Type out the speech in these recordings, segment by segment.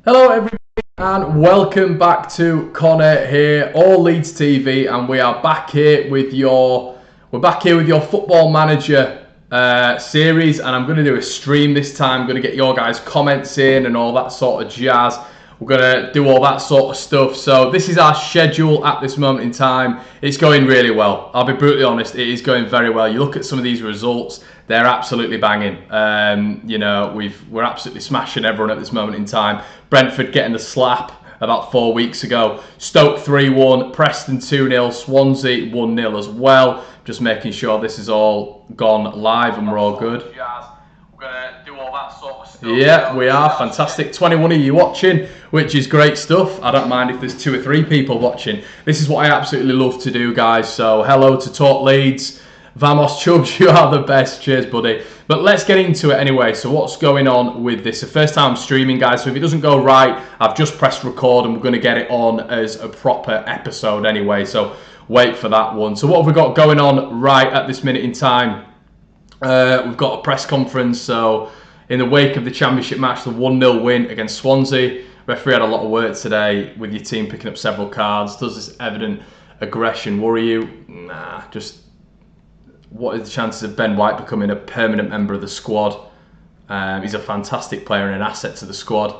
Hello everybody and welcome back to Conor here, all Leeds TV, and we are back here with your Football Manager series, and I'm going to do a stream this time. I'm going to get your guys' comments in and all that sort of jazz. We're going to do all that sort of stuff. So this is our schedule at this moment in time. It's going really well. I'll be brutally honest, it is going very well. You look at some of these results, they're absolutely banging. We're absolutely smashing everyone at this moment in time. Brentford getting the slap about 4 weeks ago. Stoke 3-1, Preston 2-0, Swansea 1-0 as well. Just making sure this is all gone live and we're all good. We're going to do all that sort of stuff. Yeah, we are. Fantastic. 21 of you watching, which is great stuff. I don't mind if there's 2 or 3 people watching. This is what I absolutely love to do, guys. So hello to Talk Leeds. Vamos Chubbs, you are the best. Cheers, buddy. But let's get into it anyway. So what's going on with this? The first time I'm streaming, guys. So if it doesn't go right, I've just pressed record and we're going to get it on as a proper episode anyway. So wait for that one. So what have we got going on right at this minute in time? We've got a press conference. So in the wake of the championship match, the 1-0 win against Swansea, referee had a lot of work today with your team picking up several cards. Does this evident aggression worry you? Nah, just what are the chances of Ben White becoming a permanent member of the squad? He's a fantastic player and an asset to the squad.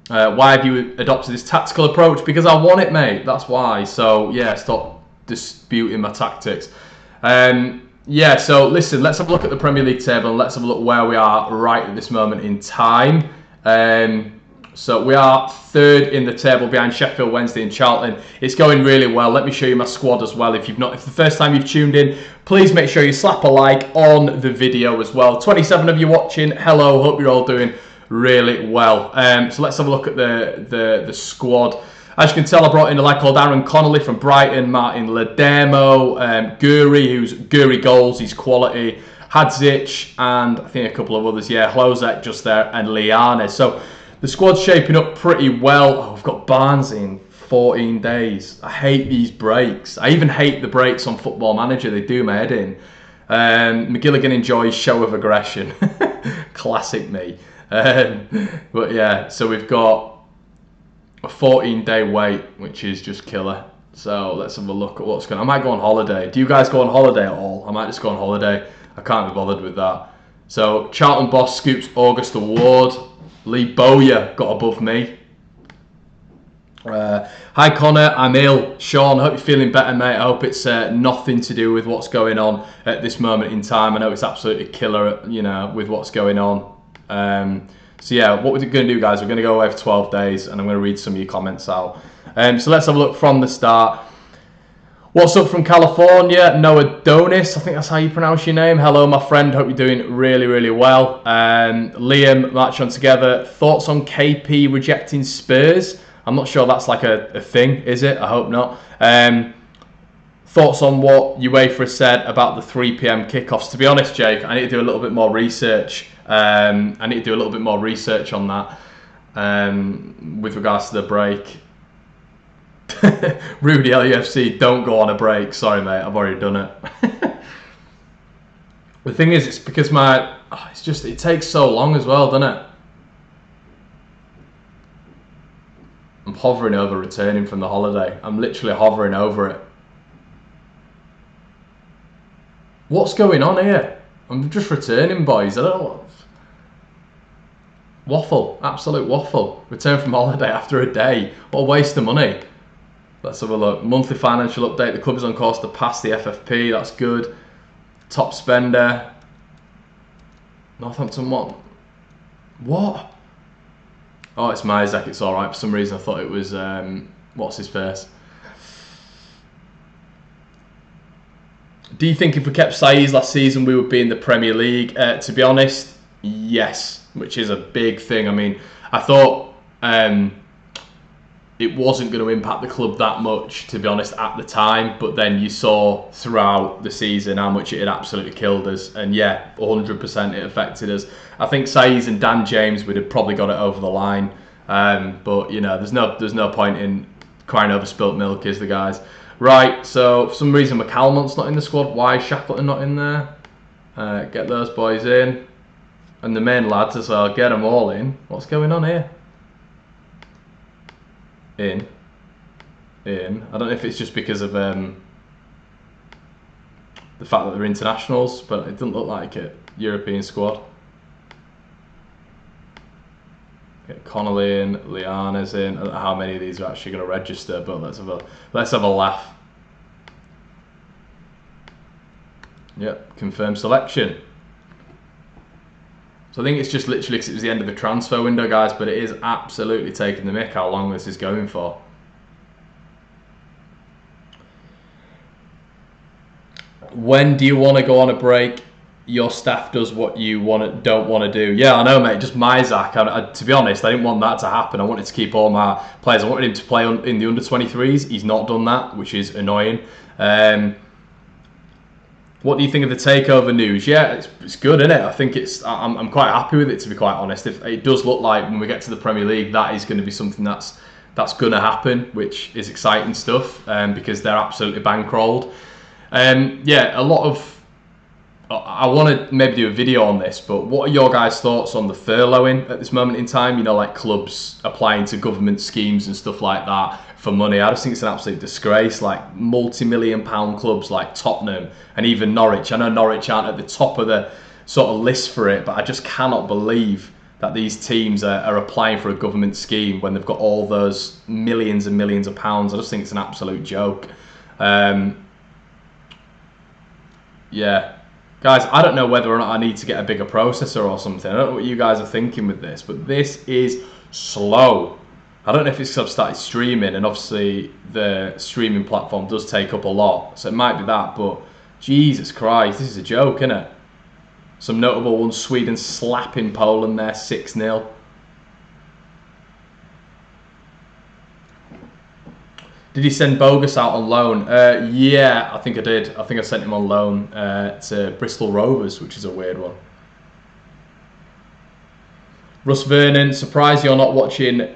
Why have you adopted this tactical approach? Because I want it, mate. That's why. So yeah, stop disputing my tactics. So listen, let's have a look at the Premier League table and let's have a look where we are right at this moment in time. So we are 3rd in the table behind Sheffield Wednesday and Charlton. It's going really well. Let me show you my squad as well. If the first time you've tuned in, please make sure you slap a like on the video as well. 27 of you watching. Hello, hope you're all doing really well. So let's have a look at the squad. As you can tell, I brought in a lad called Aaron Connolly from Brighton, Martin Ledemo, Guri goals, he's quality, Hadzic, and I think a couple of others. Yeah, Hlozek just there, and Liane. So the squad's shaping up pretty well. Oh, we've got Barnes in 14 days. I hate these breaks. I even hate the breaks on Football Manager. They do my head in. McGilligan enjoys show of aggression. Classic me. But yeah, so we've got a 14-day wait, which is just killer. So let's have a look at what's going on. I might go on holiday. Do you guys go on holiday at all? I might just go on holiday. I can't be bothered with that. So Charlton boss scoops August award. Lee Bowyer got above me. Hi Conor, I'm ill. Sean, hope you're feeling better, mate. I hope it's nothing to do with what's going on at this moment in time. I know it's absolutely killer, with what's going on. So yeah, what we're going to do, guys, we're going to go away for 12 days and I'm going to read some of your comments out. So let's have a look from the start. What's up from California? Noah Donis, I think that's how you pronounce your name. Hello, my friend. Hope you're doing really, really well. Liam, march on together. Thoughts on KP rejecting Spurs? I'm not sure that's like a thing, is it? I hope not. Thoughts on what UEFA said about the 3 p.m. kickoffs? To be honest, Jake, I need to do a little bit more research. I need to do a little bit more research on that with regards to the break. Rudy LUFC, don't go on a break. Sorry, mate, I've already done it. The thing is, it's because it takes so long as well, doesn't it? I'm hovering over returning from the holiday. I'm literally hovering over it. What's going on here? I'm just returning, boys. I don't know. Waffle, absolute waffle. Return from holiday after a day. What a waste of money. Let's have a look. Monthly financial update. The club is on course to pass the FFP. That's good. Top spender. Northampton what? What? Oh, it's Myzek. It's all right. For some reason, I thought it was what's his face. Do you think if we kept Saiz last season, we would be in the Premier League? To be honest, yes, which is a big thing. I mean, I thought it wasn't going to impact the club that much, to be honest, at the time. But then you saw throughout the season how much it had absolutely killed us. And yeah, 100% it affected us. I think Saiz and Dan James would have probably got it over the line. But, there's no point in crying over spilt milk, is the guys. Right, so for some reason McCalmont's not in the squad. Why is Shackleton not in there? Get those boys in. And the main lads as well, get them all in. What's going on here? in. I don't know if it's just because of the fact that they're internationals, but it doesn't look like it. European squad. Get Conor in, Liana's in. I don't know how many of these are actually going to register, but let's have a laugh. Yep, confirmed selection. So I think it's just literally because it was the end of the transfer window, guys, but it is absolutely taking the mick how long this is going for. When do you want to go on a break? Your staff does what you don't want to do. Yeah, I know, mate. Just Myzak. To be honest, I didn't want that to happen. I wanted to keep all my players. I wanted him to play in the under-23s. He's not done that, which is annoying. What do you think of the takeover news? Yeah, it's good, isn't it? I think I'm quite happy with it, to be quite honest. If it does look like when we get to the Premier League, that is going to be something that's going to happen, which is exciting stuff because they're absolutely bankrolled. Yeah, a lot of. I want to maybe do a video on this, but what are your guys' thoughts on the furloughing at this moment in time? You know, like clubs applying to government schemes and stuff like that for money. I just think it's an absolute disgrace. Like multi-million-pound clubs like Tottenham and even Norwich. I know Norwich aren't at the top of the sort of list for it, but I just cannot believe that these teams are applying for a government scheme when they've got all those millions and millions of pounds. I just think it's an absolute joke. Yeah. Guys, I don't know whether or not I need to get a bigger processor or something. I don't know what you guys are thinking with this, but this is slow. I don't know if it's because I've started streaming, and obviously the streaming platform does take up a lot, so it might be that, but Jesus Christ, this is a joke, isn't it? Some notable ones: Sweden slapping Poland there 6-0. Did he send Bogus out on loan? Yeah, I think I did. I think I sent him on loan to Bristol Rovers, which is a weird one. Russ Vernon, surprised you're not watching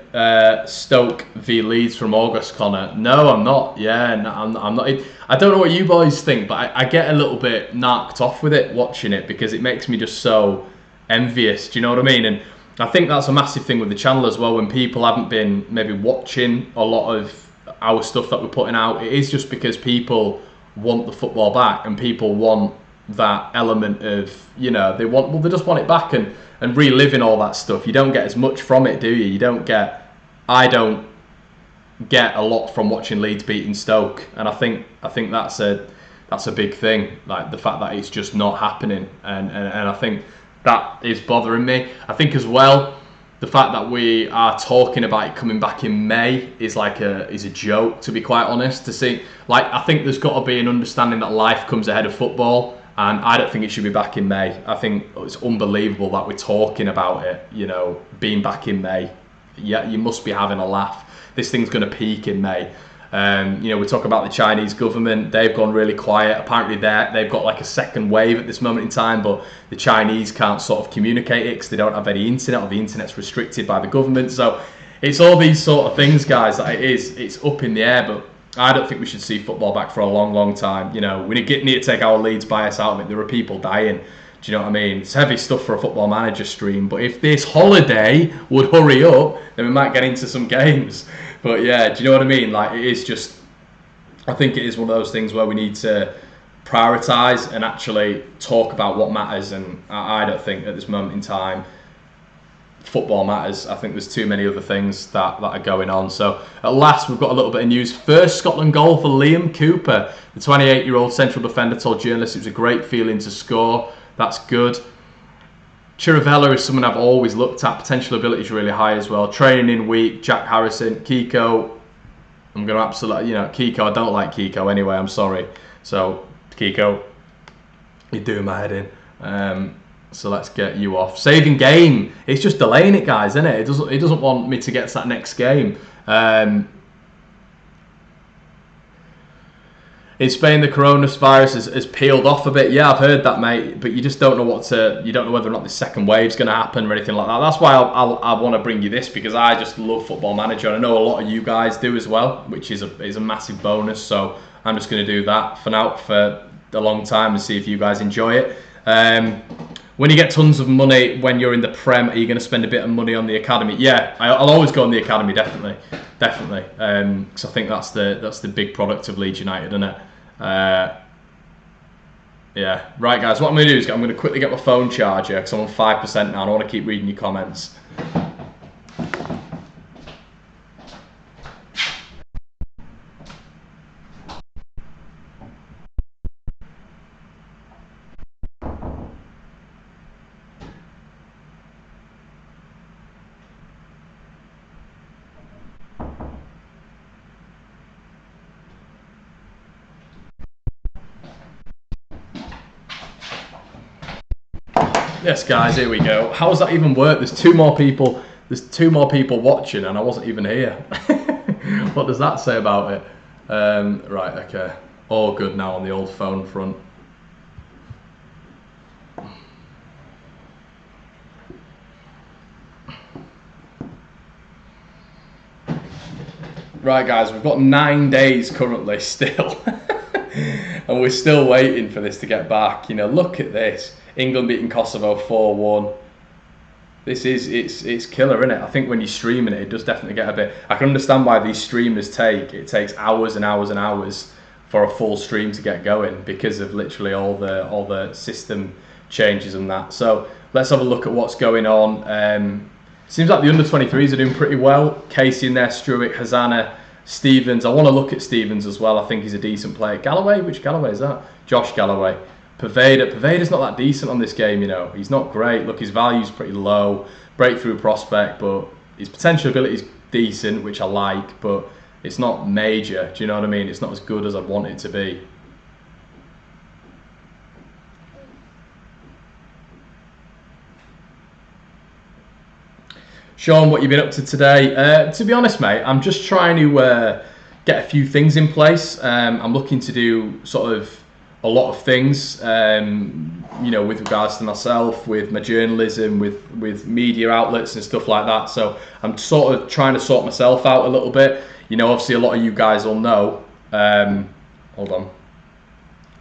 Stoke v Leeds from August, Conor. No, I'm not. Yeah, no, I'm not. I don't know what you boys think, but I get a little bit knocked off with it, watching it, because it makes me just so envious. Do you know what I mean? And I think that's a massive thing with the channel as well, when people haven't been maybe watching a lot of our stuff that we're putting out. It is just because people want the football back, and people want that element of, you know, they just want it back and reliving all that stuff. You don't get as much from it, do you? I don't get a lot from watching Leeds beating Stoke, and I think that's a big thing, like the fact that it's just not happening, and I think that is bothering me. I think as well, the fact that we are talking about it coming back in May is a joke, to be quite honest. To see, like, I think there's got to be an understanding that life comes ahead of football, and I don't think it should be back in May. I think it's unbelievable that we're talking about it, you know, being back in May. Yeah, you must be having a laugh. This thing's going to peak in May. You know, we talk about the Chinese government. They've gone really quiet. Apparently they've got like a second wave at this moment in time, but the Chinese can't sort of communicate it because they don't have any internet, or the internet's restricted by the government. So it's all these sort of things, guys, that it's up in the air, but I don't think we should see football back for a long, long time. You know, we need to take our Leeds bias out of it. There are people dying. Do you know what I mean? It's heavy stuff for a Football Manager stream, but if this holiday would hurry up, then we might get into some games. But yeah, do you know what I mean? Like, it is just, I think it is one of those things where we need to prioritise and actually talk about what matters, and I don't think at this moment in time football matters. I think there's too many other things that are going on. So at last we've got a little bit of news. First Scotland goal for Liam Cooper. The 28-year-old central defender told journalists it was a great feeling to score. That's good. Chiravella is someone I've always looked at. Potential ability is really high as well. Training in week. Jack Harrison. Kiko. I'm going to absolutely, you know, Kiko. I don't like Kiko anyway. I'm sorry. So, Kiko, you're doing my head in. So let's get you off. Saving game. It's just delaying it, guys, isn't it? It doesn't want me to get to that next game. In Spain, the coronavirus has peeled off a bit. Yeah, I've heard that, mate. But you just don't know you don't know whether or not the second wave's going to happen or anything like that. That's why I want to bring you this, because I just love Football Manager, and I know a lot of you guys do as well, which is a massive bonus. So I'm just going to do that for now for a long time and see if you guys enjoy it. when you get tons of money when you're in the Prem, are you going to spend a bit of money on the academy? Yeah, I'll always go on the academy, definitely. Because I think that's the big product of Leeds United, isn't it? Yeah, right, guys. What I'm going to do is I'm going to quickly get my phone charger because I'm on 5% now. And I want to keep reading your comments. Yes, guys, here we go. How does that even work? There's two more people watching, and I wasn't even here. What does that say about it? Right, okay. All good now on the old phone front. Right, guys, we've got 9 days currently still. And we're still waiting for this to get back. You know, look at this. England beating Kosovo 4-1. It's killer, isn't it? I think when you're streaming it, it does definitely get a bit. I can understand why these streamers takes hours and hours and hours for a full stream to get going because of literally all the system changes and that. So let's have a look at what's going on. Seems like the under-23s are doing pretty well. Casey in there, Struick, Hazana, Stevens. I want to look at Stevens as well. I think he's a decent player. Galloway? Which Galloway is that? Josh Galloway. Paveda's not that decent on this game, you know. He's not great. Look, his value's pretty low. Breakthrough prospect, but his potential ability's decent, which I like, but it's not major. Do you know what I mean? It's not as good as I'd want it to be. Sean, what you been up to today? To be honest, mate, I'm just trying to get a few things in place. I'm looking to do sort of a lot of things, you know, with regards to myself, with my journalism, with media outlets and stuff like that. So I'm sort of trying to sort myself out a little bit. You know, obviously a lot of you guys will know. Hold on.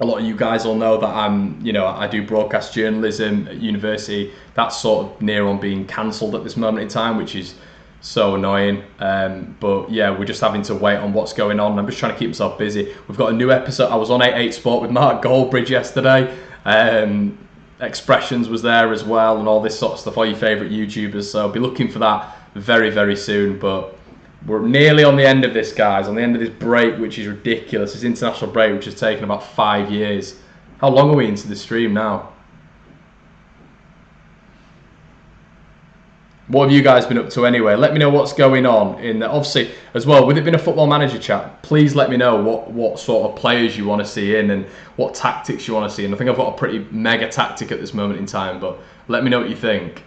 A lot of you guys will know that I do broadcast journalism at university. That's sort of near on being cancelled at this moment in time, which is so annoying. But yeah, we're just having to wait on what's going on. I'm just trying to keep myself busy. We've got a new episode. I was on 88 Sport with Mark Goldbridge yesterday. Expressions was there as well, and all this sort of stuff, all your favourite YouTubers. So I'll be looking for that very, very soon. But we're nearly on the end of this, guys, on the end of this break, which is ridiculous. This international break, which has taken about 5 years. How long are we into the stream now? What have you guys been up to anyway? Let me know what's going on. Obviously, as well, with it being a football manager chat, please let me know what sort of players you want to see in and what tactics you want to see in. I think I've got a pretty mega tactic at this moment in time, but let me know what you think.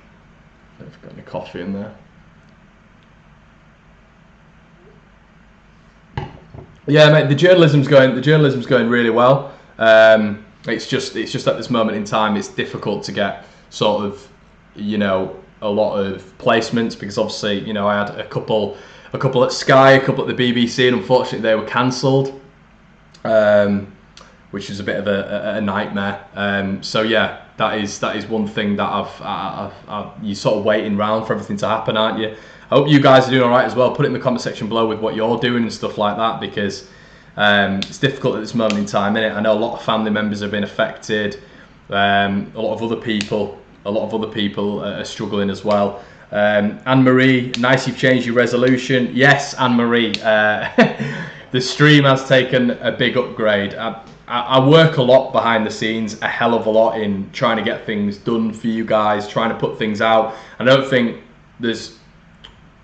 I've got any coffee in there. Yeah, mate, the journalism's going really well. It's just at this moment in time, it's difficult to get sort of, you know, a lot of placements because obviously, you know, I had a couple at Sky, a couple at the BBC, and unfortunately they were cancelled, which is a bit of a nightmare. So yeah, that is one thing that you're sort of waiting around for everything to happen, aren't you? I hope you guys are doing all right as well. Put it in the comment section below with what you're doing and stuff like that, because it's difficult at this moment in time, innit? I know a lot of family members have been affected. A lot of other people are struggling as well. Anne-Marie, nice you've changed your resolution. Yes, Anne-Marie, the stream has taken a big upgrade. I work a lot behind the scenes, a hell of a lot in trying to get things done for you guys, trying to put things out. I don't think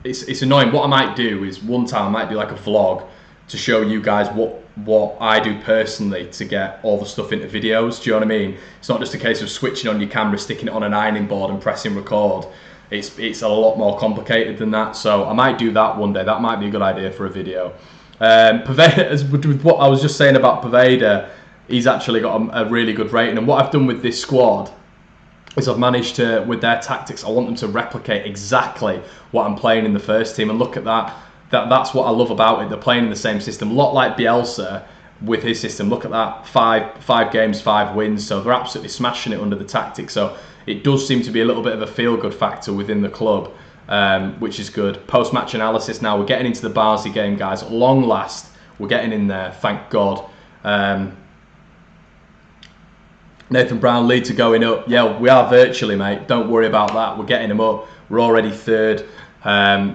it's annoying. What I might do is one time I might do like a vlog to show you guys what I do personally to get all the stuff into videos. Do you know what I mean? It's not just a case of switching on your camera, sticking it on an ironing board and pressing record. It's a lot more complicated than that. So I might do that one day. That might be a good idea for a video. Paveda, with what I was just saying about Paveda, he's actually got a really good rating. And what I've done with this squad is I've managed to, with their tactics, I want them to replicate exactly what I'm playing in the first team. And look at that. That's what I love about it. They're playing in the same system. A lot like Bielsa, with his system. Look at that, five games, 5 wins. So they're absolutely smashing it under the tactics. So it does seem to be a little bit of a feel-good factor within the club, which is good. Post-match analysis now. We're getting into the Barnsley game, guys. At long last, we're getting in there, thank God. Nathan Brown, Leeds are going up. Yeah, we are virtually, mate. Don't worry about that. We're getting them up. We're already 3rd,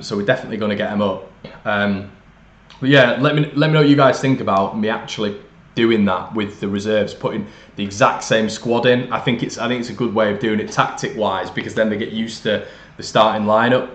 so we're definitely going to get them up. But yeah, let me know what you guys think about me actually doing that with the reserves, putting the exact same squad in. I think it's a good way of doing it tactic-wise, because then they get used to the starting lineup.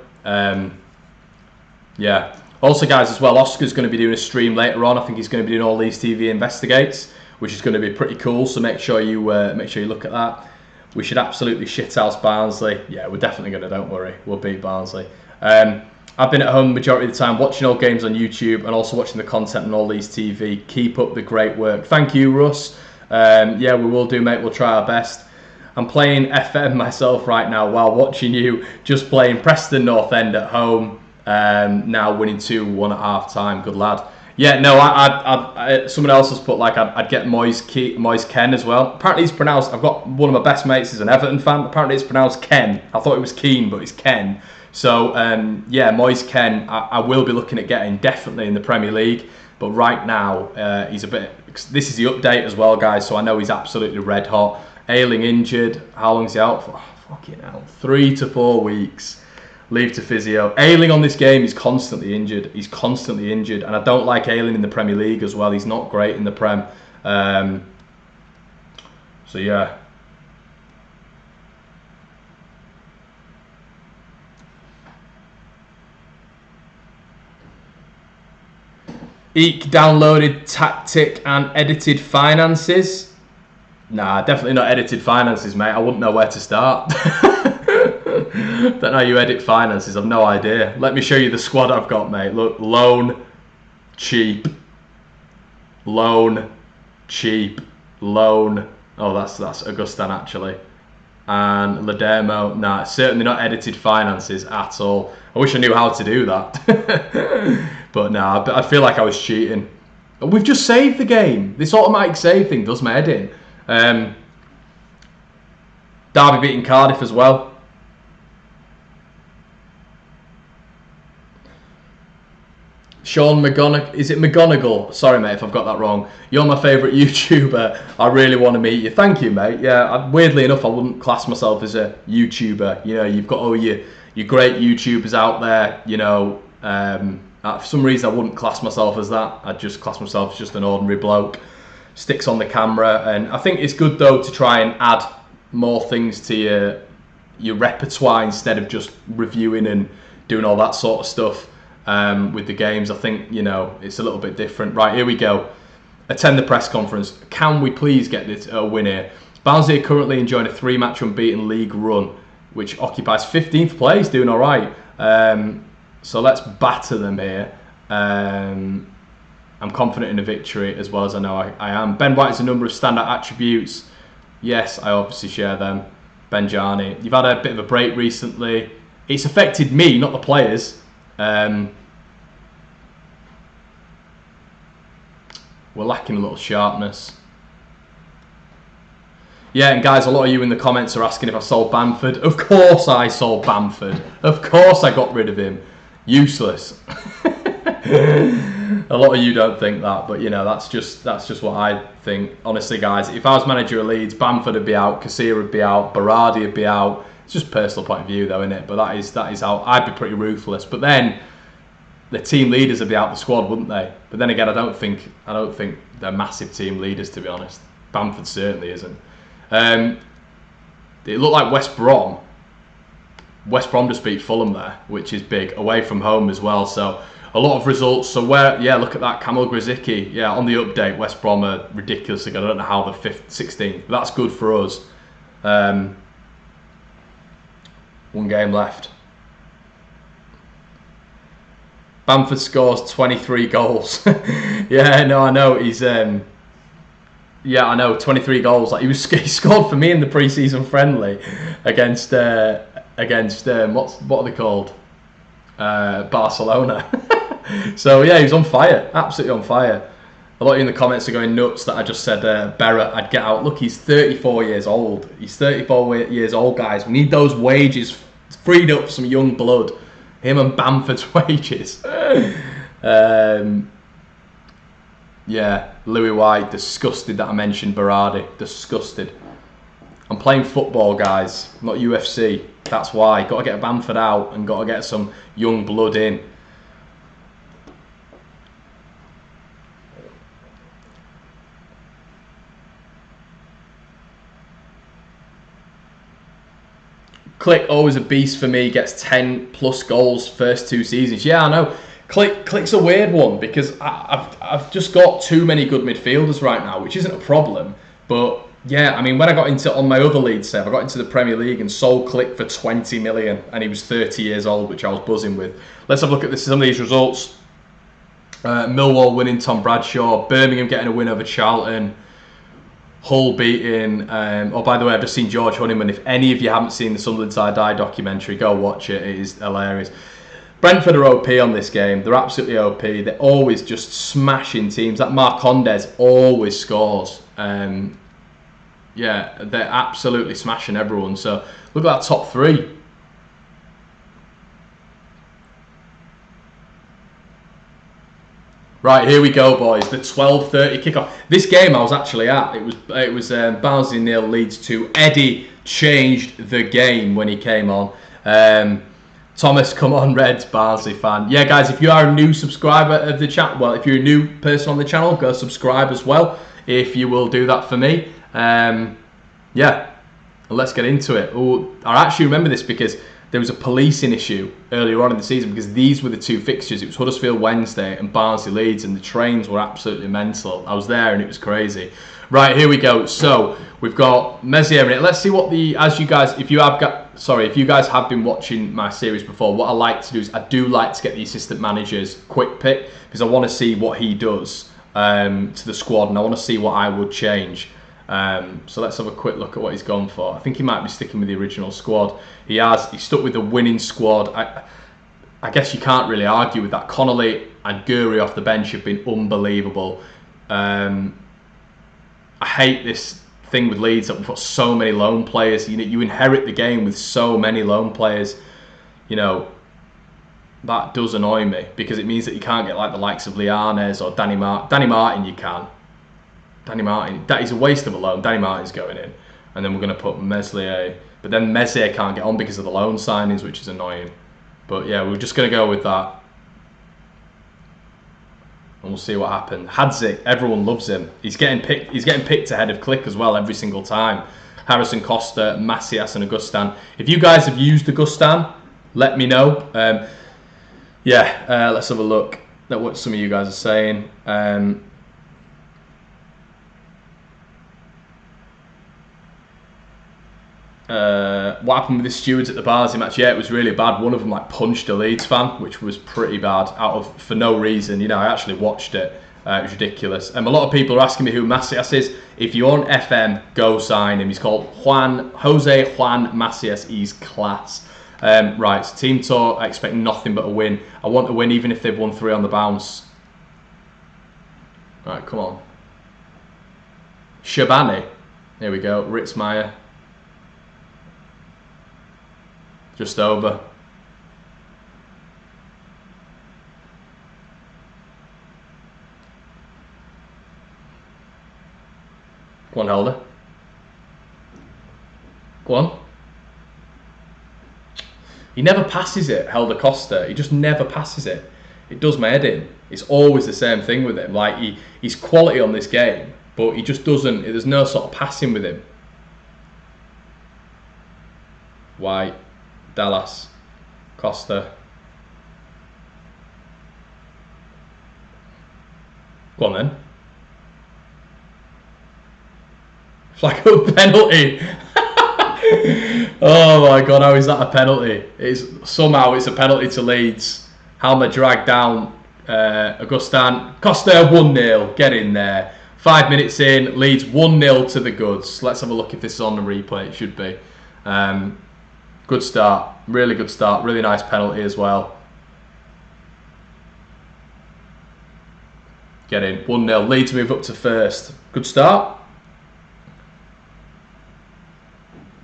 Yeah. Also, guys, as well, Oscar's going to be doing a stream later on. I think he's going to be doing all Leeds TV investigates, which is going to be pretty cool. So make sure you look at that. We should absolutely shithouse Barnsley. Yeah, we're definitely going to. Don't worry, we'll beat Barnsley. I've been at home the majority of the time, watching all games on YouTube and also watching the content on all Leeds TV. Keep up the great work. Thank you, Russ. Yeah, we will do, mate. We'll try our best. I'm playing FM myself right now while watching you. Just playing Preston North End at home. Now winning 2-1 at half time. Good lad. Yeah, no, someone else has put like I'd get Moise Ken as well. Apparently it's pronounced. I've got one of my best mates is an Everton fan. Apparently it's pronounced Ken. I thought it was Keane, but it's Ken. So yeah, Moise Ken, I will be looking at getting definitely in the Premier League. But right now he's a bit. This is the update as well, guys. So I know he's absolutely red hot. Ayling injured. How long is he out for? Oh, fucking hell, 3 to 4 weeks. Leave to physio. Ayling on this game is constantly injured. He's constantly injured, and I don't like Ayling in the Premier League as well. He's not great in the Prem. So yeah. Eek downloaded tactic and edited finances. Nah, definitely not edited finances, mate. I wouldn't know where to start. Don't know how you edit finances. I've no idea. Let me show you the squad I've got, mate. Look, loan, cheap, loan, cheap, loan. Oh, that's Augustin actually. And Ledemo. Nah, certainly not edited finances at all. I wish I knew how to do that. But nah, I feel like I was cheating. We've just saved the game. This automatic save thing does my head in. Derby beating Cardiff as well. Sean McGonagall, is it McGonagall? Sorry, mate, if I've got that wrong. You're my favourite YouTuber. I really want to meet you. Thank you, mate. Yeah, weirdly enough, I wouldn't class myself as a YouTuber. You know, you've got all your great YouTubers out there. You know, for some reason, I wouldn't class myself as that. I'd just class myself as just an ordinary bloke. Sticks on the camera, and I think it's good though to try and add more things to your repertoire instead of just reviewing and doing all that sort of stuff. With the games, I think, you know, it's a little bit different. Right, here we go. Attend the press conference. Can we please get this win here? Barnsley are currently enjoying a 3-match unbeaten league run, which occupies 15th place, doing all right. So let's batter them here. I'm confident in a victory, as well as I know I am. Ben White has a number of standout attributes. Yes, I obviously share them. Benjani, you've had a bit of a break recently. It's affected me, not the players. We're lacking a little sharpness. Yeah, and guys, a lot of you in the comments are asking if I sold Bamford. Of course I sold Bamford. Of course I got rid of him. Useless. A lot of you don't think that, but you know, that's just what I think. Honestly, guys, if I was manager of Leeds, Bamford would be out, Casilla would be out, Berardi would be out. It's just personal point of view, though, isn't it? But that is how I'd be pretty ruthless. But then the team leaders would be out the squad, wouldn't they? But then again, I don't think they're massive team leaders, to be honest. Bamford certainly isn't. It looked like West Brom. West Brom just beat Fulham there, which is big, away from home as well. So a lot of results. So look at that, Kamil Grzycki. Yeah, on the update, West Brom are ridiculously good. I don't know how they're 5th, 16th. But that's good for us. 1 game left. Bamford scores 23 goals. Yeah, no, I know. He's yeah, I know, 23 goals. Like he scored for me in the pre-season friendly against what are they called? Barcelona. So yeah, he was on fire, absolutely on fire. A lot of you in the comments are going nuts that I just said Barrett, I'd get out. Look, he's 34 years old. He's 34 years old, guys. We need those wages freed up for some young blood. Him and Bamford's wages. Yeah, Louis White, disgusted that I mentioned Berardi. Disgusted. I'm playing football, guys, not UFC. That's why. Got to get Bamford out and got to get some young blood in. Click, always a beast for me, gets 10 plus goals first 2 seasons. Yeah, I know. Click's a weird one because I've just got too many good midfielders right now, which isn't a problem. But yeah, I mean, when I got into, on my other Leeds save, I got into the Premier League and sold Click for 20 million and he was 30 years old, which I was buzzing with. Let's have a look at some of these results. Millwall winning Tom Bradshaw, Birmingham getting a win over Charlton, Hull beating, oh, by the way, I've just seen George Honeyman. If any of you haven't seen the Sunderland Side Die documentary, go watch it. It is hilarious. Brentford are OP on this game. They're absolutely OP. They're always just smashing teams. That Marcondes always scores. Yeah, they're absolutely smashing everyone. So look at that top 3. Right, here we go, boys. The 12:30 kickoff. This game I was actually at. It was Barnsley 0, Leeds 2. Eddie changed the game when he came on. Thomas, come on, Reds, Barnsley fan. Yeah, guys, if you are a new subscriber of the channel, well, if you're a new person on the channel, go subscribe as well. If you will do that for me. Yeah, let's get into it. Oh, I actually remember this because there was a policing issue earlier on in the season because these were the 2 fixtures. It was Huddersfield Wednesday and Barnsley Leeds, and the trains were absolutely mental. I was there and it was crazy. Right, here we go. So we've got Messier in it. Let's see what the, as you guys, if you guys have been watching my series before, what I like to do is I do like to get the assistant manager's quick pick because I want to see what he does to the squad and I want to see what I would change. So let's have a quick look at what he's gone for. I think he might be sticking with the original squad. He's stuck with the winning squad. I guess you can't really argue with that. Connolly and Guri off the bench have been unbelievable. I hate this thing with Leeds that we've got so many loan players. You inherit the game with so many loan players. You know, that does annoy me because it means that you can't get like the likes of Lianes or Danny Martin. Danny Martin you can. Danny Martin, that is a waste of a loan. Danny Martin's going in. And then we're going to put Meslier. But then Messier can't get on because of the loan signings, which is annoying. But yeah, we're just going to go with that. And we'll see what happens. Hadzik, everyone loves him. He's getting picked ahead of Click as well every single time. Harrison Costa, Macias and Augustin. If you guys have used Augustin, let me know. Let's have a look at what some of you guys are saying. What happened with the stewards at the Barnsley match? Yeah, it was really bad. One of them like punched a Leeds fan, which was pretty bad for no reason. You know, I actually watched it. It was ridiculous. A lot of people are asking me who Macias is. If you're on FM, go sign him. He's called Jose Juan Macias. He's class. Right, so team talk. I expect nothing but a win. I want a win even if they've won 3 on the bounce. Right, come on. Shabani. Here we go. Ritzmeyer. Just over. Go on, Helder. Go on. He never passes it, Helder Costa. He just never passes it. It does my head in. It's always the same thing with him. Like, he's quality on this game, but he just doesn't, there's no sort of passing with him. White. Dallas, Costa. Go on then. Flag up penalty. Oh my god, how is that a penalty? Somehow it's a penalty to Leeds. Halma dragged down Augustin. Costa 1-0. Get in there. 5 minutes in, Leeds 1-0 to the goods. Let's have a look if this is on the replay. It should be. Good start, really good start, really nice penalty as well. Get in. 1-0. Leeds move up to first. Good start.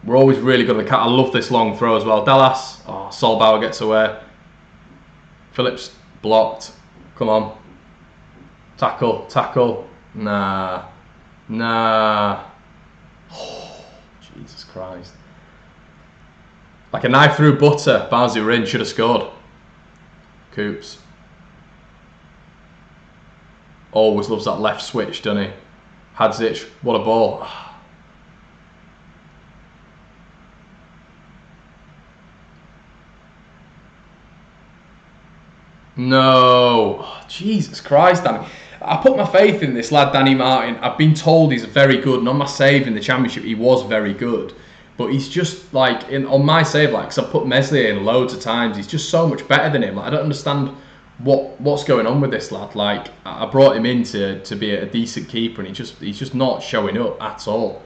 We're always really good at the cat. I love this long throw as well. Dallas. Oh, Solbauer gets away. Phillips blocked. Come on. Tackle. Tackle. Nah. Nah. Oh, Jesus Christ. Like a knife through butter. Barnsley were in. Should have scored. Coops. Always loves that left switch, doesn't he? Hadzic. What a ball. No. Oh, Jesus Christ, Danny. I put my faith in this lad, Danny Martin. I've been told he's very good, and on my save in the Championship, he was very good. But he's just like, on my save, like, because I put Meslier in loads of times, he's just so much better than him. Like, I don't understand what's going on with this lad. Like, I brought him in to be a decent keeper, and he's just not showing up at all.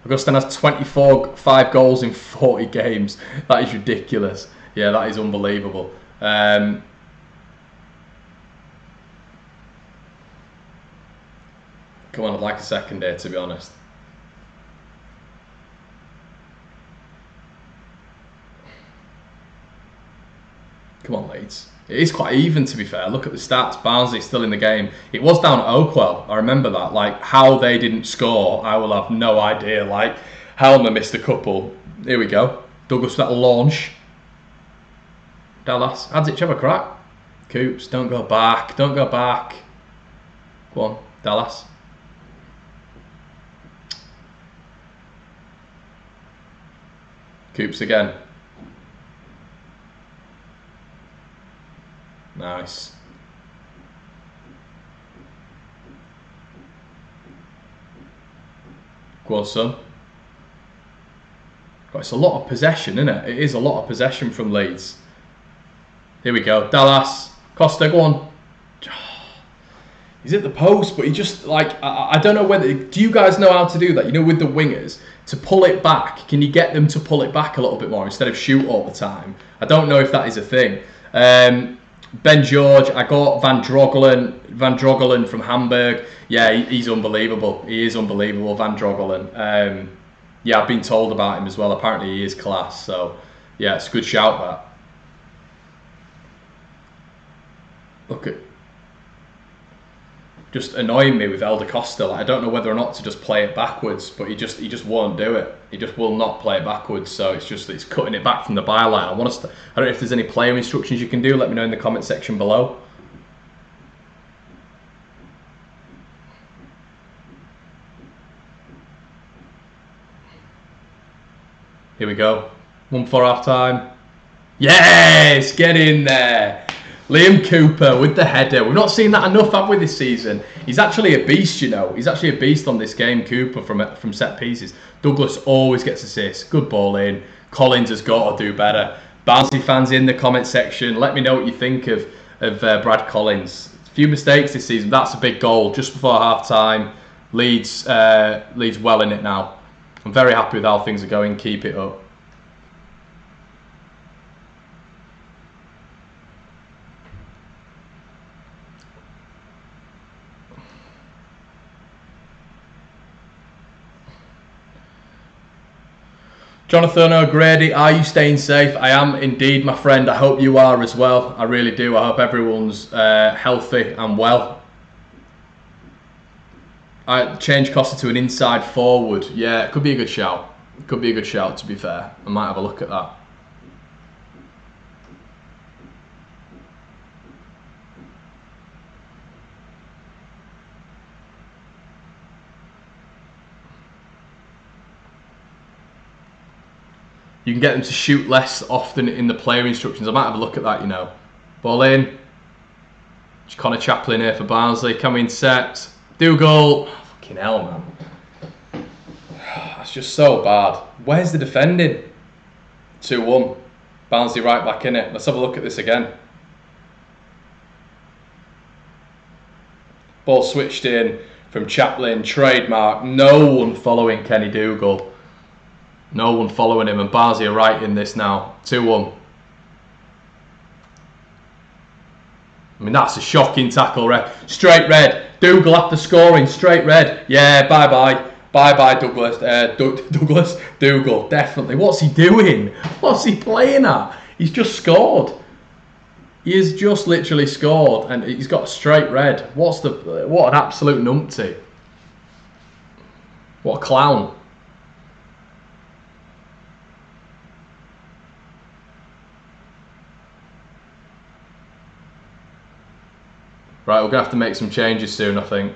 Augustin has 5 goals in 40 games. That is ridiculous. Yeah, that is unbelievable. Come on, I'd like a second here, to be honest. Come on, Leeds. It is quite even, to be fair. Look at the stats. Barnsley still in the game. It was down at Oakwell. I remember that. Like, how they didn't score, I will have no idea. Like, Helmer missed a couple. Here we go. Douglas with that launch. Dallas. Hadzic, have a crack. Coops, don't go back. Don't go back. Go on, Dallas. Coops again. Nice. Go on, son. God, it's a lot of possession, isn't it? It is a lot of possession from Leeds. Here we go. Dallas. Costa, go on. He's at the post, but he just, like, I don't know whether... Do you guys know how to do that? You know, with the wingers, to pull it back, can you get them to pull it back a little bit more instead of shoot all the time? I don't know if that is a thing. Ben George, I got Van Drogelen from Hamburg. Yeah, he's unbelievable. He is unbelievable, Van Drogelen. Yeah, I've been told about him as well. Apparently he is class. So, yeah, it's a good shout, that. Look at... Just annoying me with Elder Costa. Like, I don't know whether or not to just play it backwards, but he just won't do it. He just will not play it backwards. So it's cutting it back from the byline. I don't know if there's any player instructions you can do. Let me know in the comment section below. Here we go. 1 for half time. Yes, get in there. Liam Cooper with the header. We've not seen that enough, have we, this season? He's actually a beast, you know. He's actually a beast on this game, Cooper, from set pieces. Douglas always gets assists. Good ball in. Collins has got to do better. Barnsley fans in the comment section, let me know what you think of Brad Collins. A few mistakes this season. That's a big goal just before half-time. Leeds well in it now. I'm very happy with how things are going. Keep it up. Jonathan O'Grady, are you staying safe? I am indeed, my friend. I hope you are as well. I really do. I hope everyone's healthy and well. I change Costa to an inside forward. Yeah, it could be a good shout. It could be a good shout, to be fair. I might have a look at that. You can get them to shoot less often in the player instructions. I might have a look at that, you know. Ball in. Conor Chaplin here for Barnsley. Can we intercept? Dougal. Oh, fucking hell, man. That's just so bad. Where's the defending? 2-1. Barnsley right back in it. Let's have a look at this again. Ball switched in from Chaplin, trademark. No one following Kenny Dougal. No one following him, and Barnsley are right in this now. 2-1. I mean, that's a shocking tackle, red. Straight red. Dougal after scoring, straight red. Yeah, bye-bye. Bye-bye, Douglas. Douglas. Dougal, definitely. What's he doing? What's he playing at? He's just scored. He has just literally scored, and he's got a straight red. What an absolute numpty. What a clown. Right, we're going to have to make some changes soon, I think.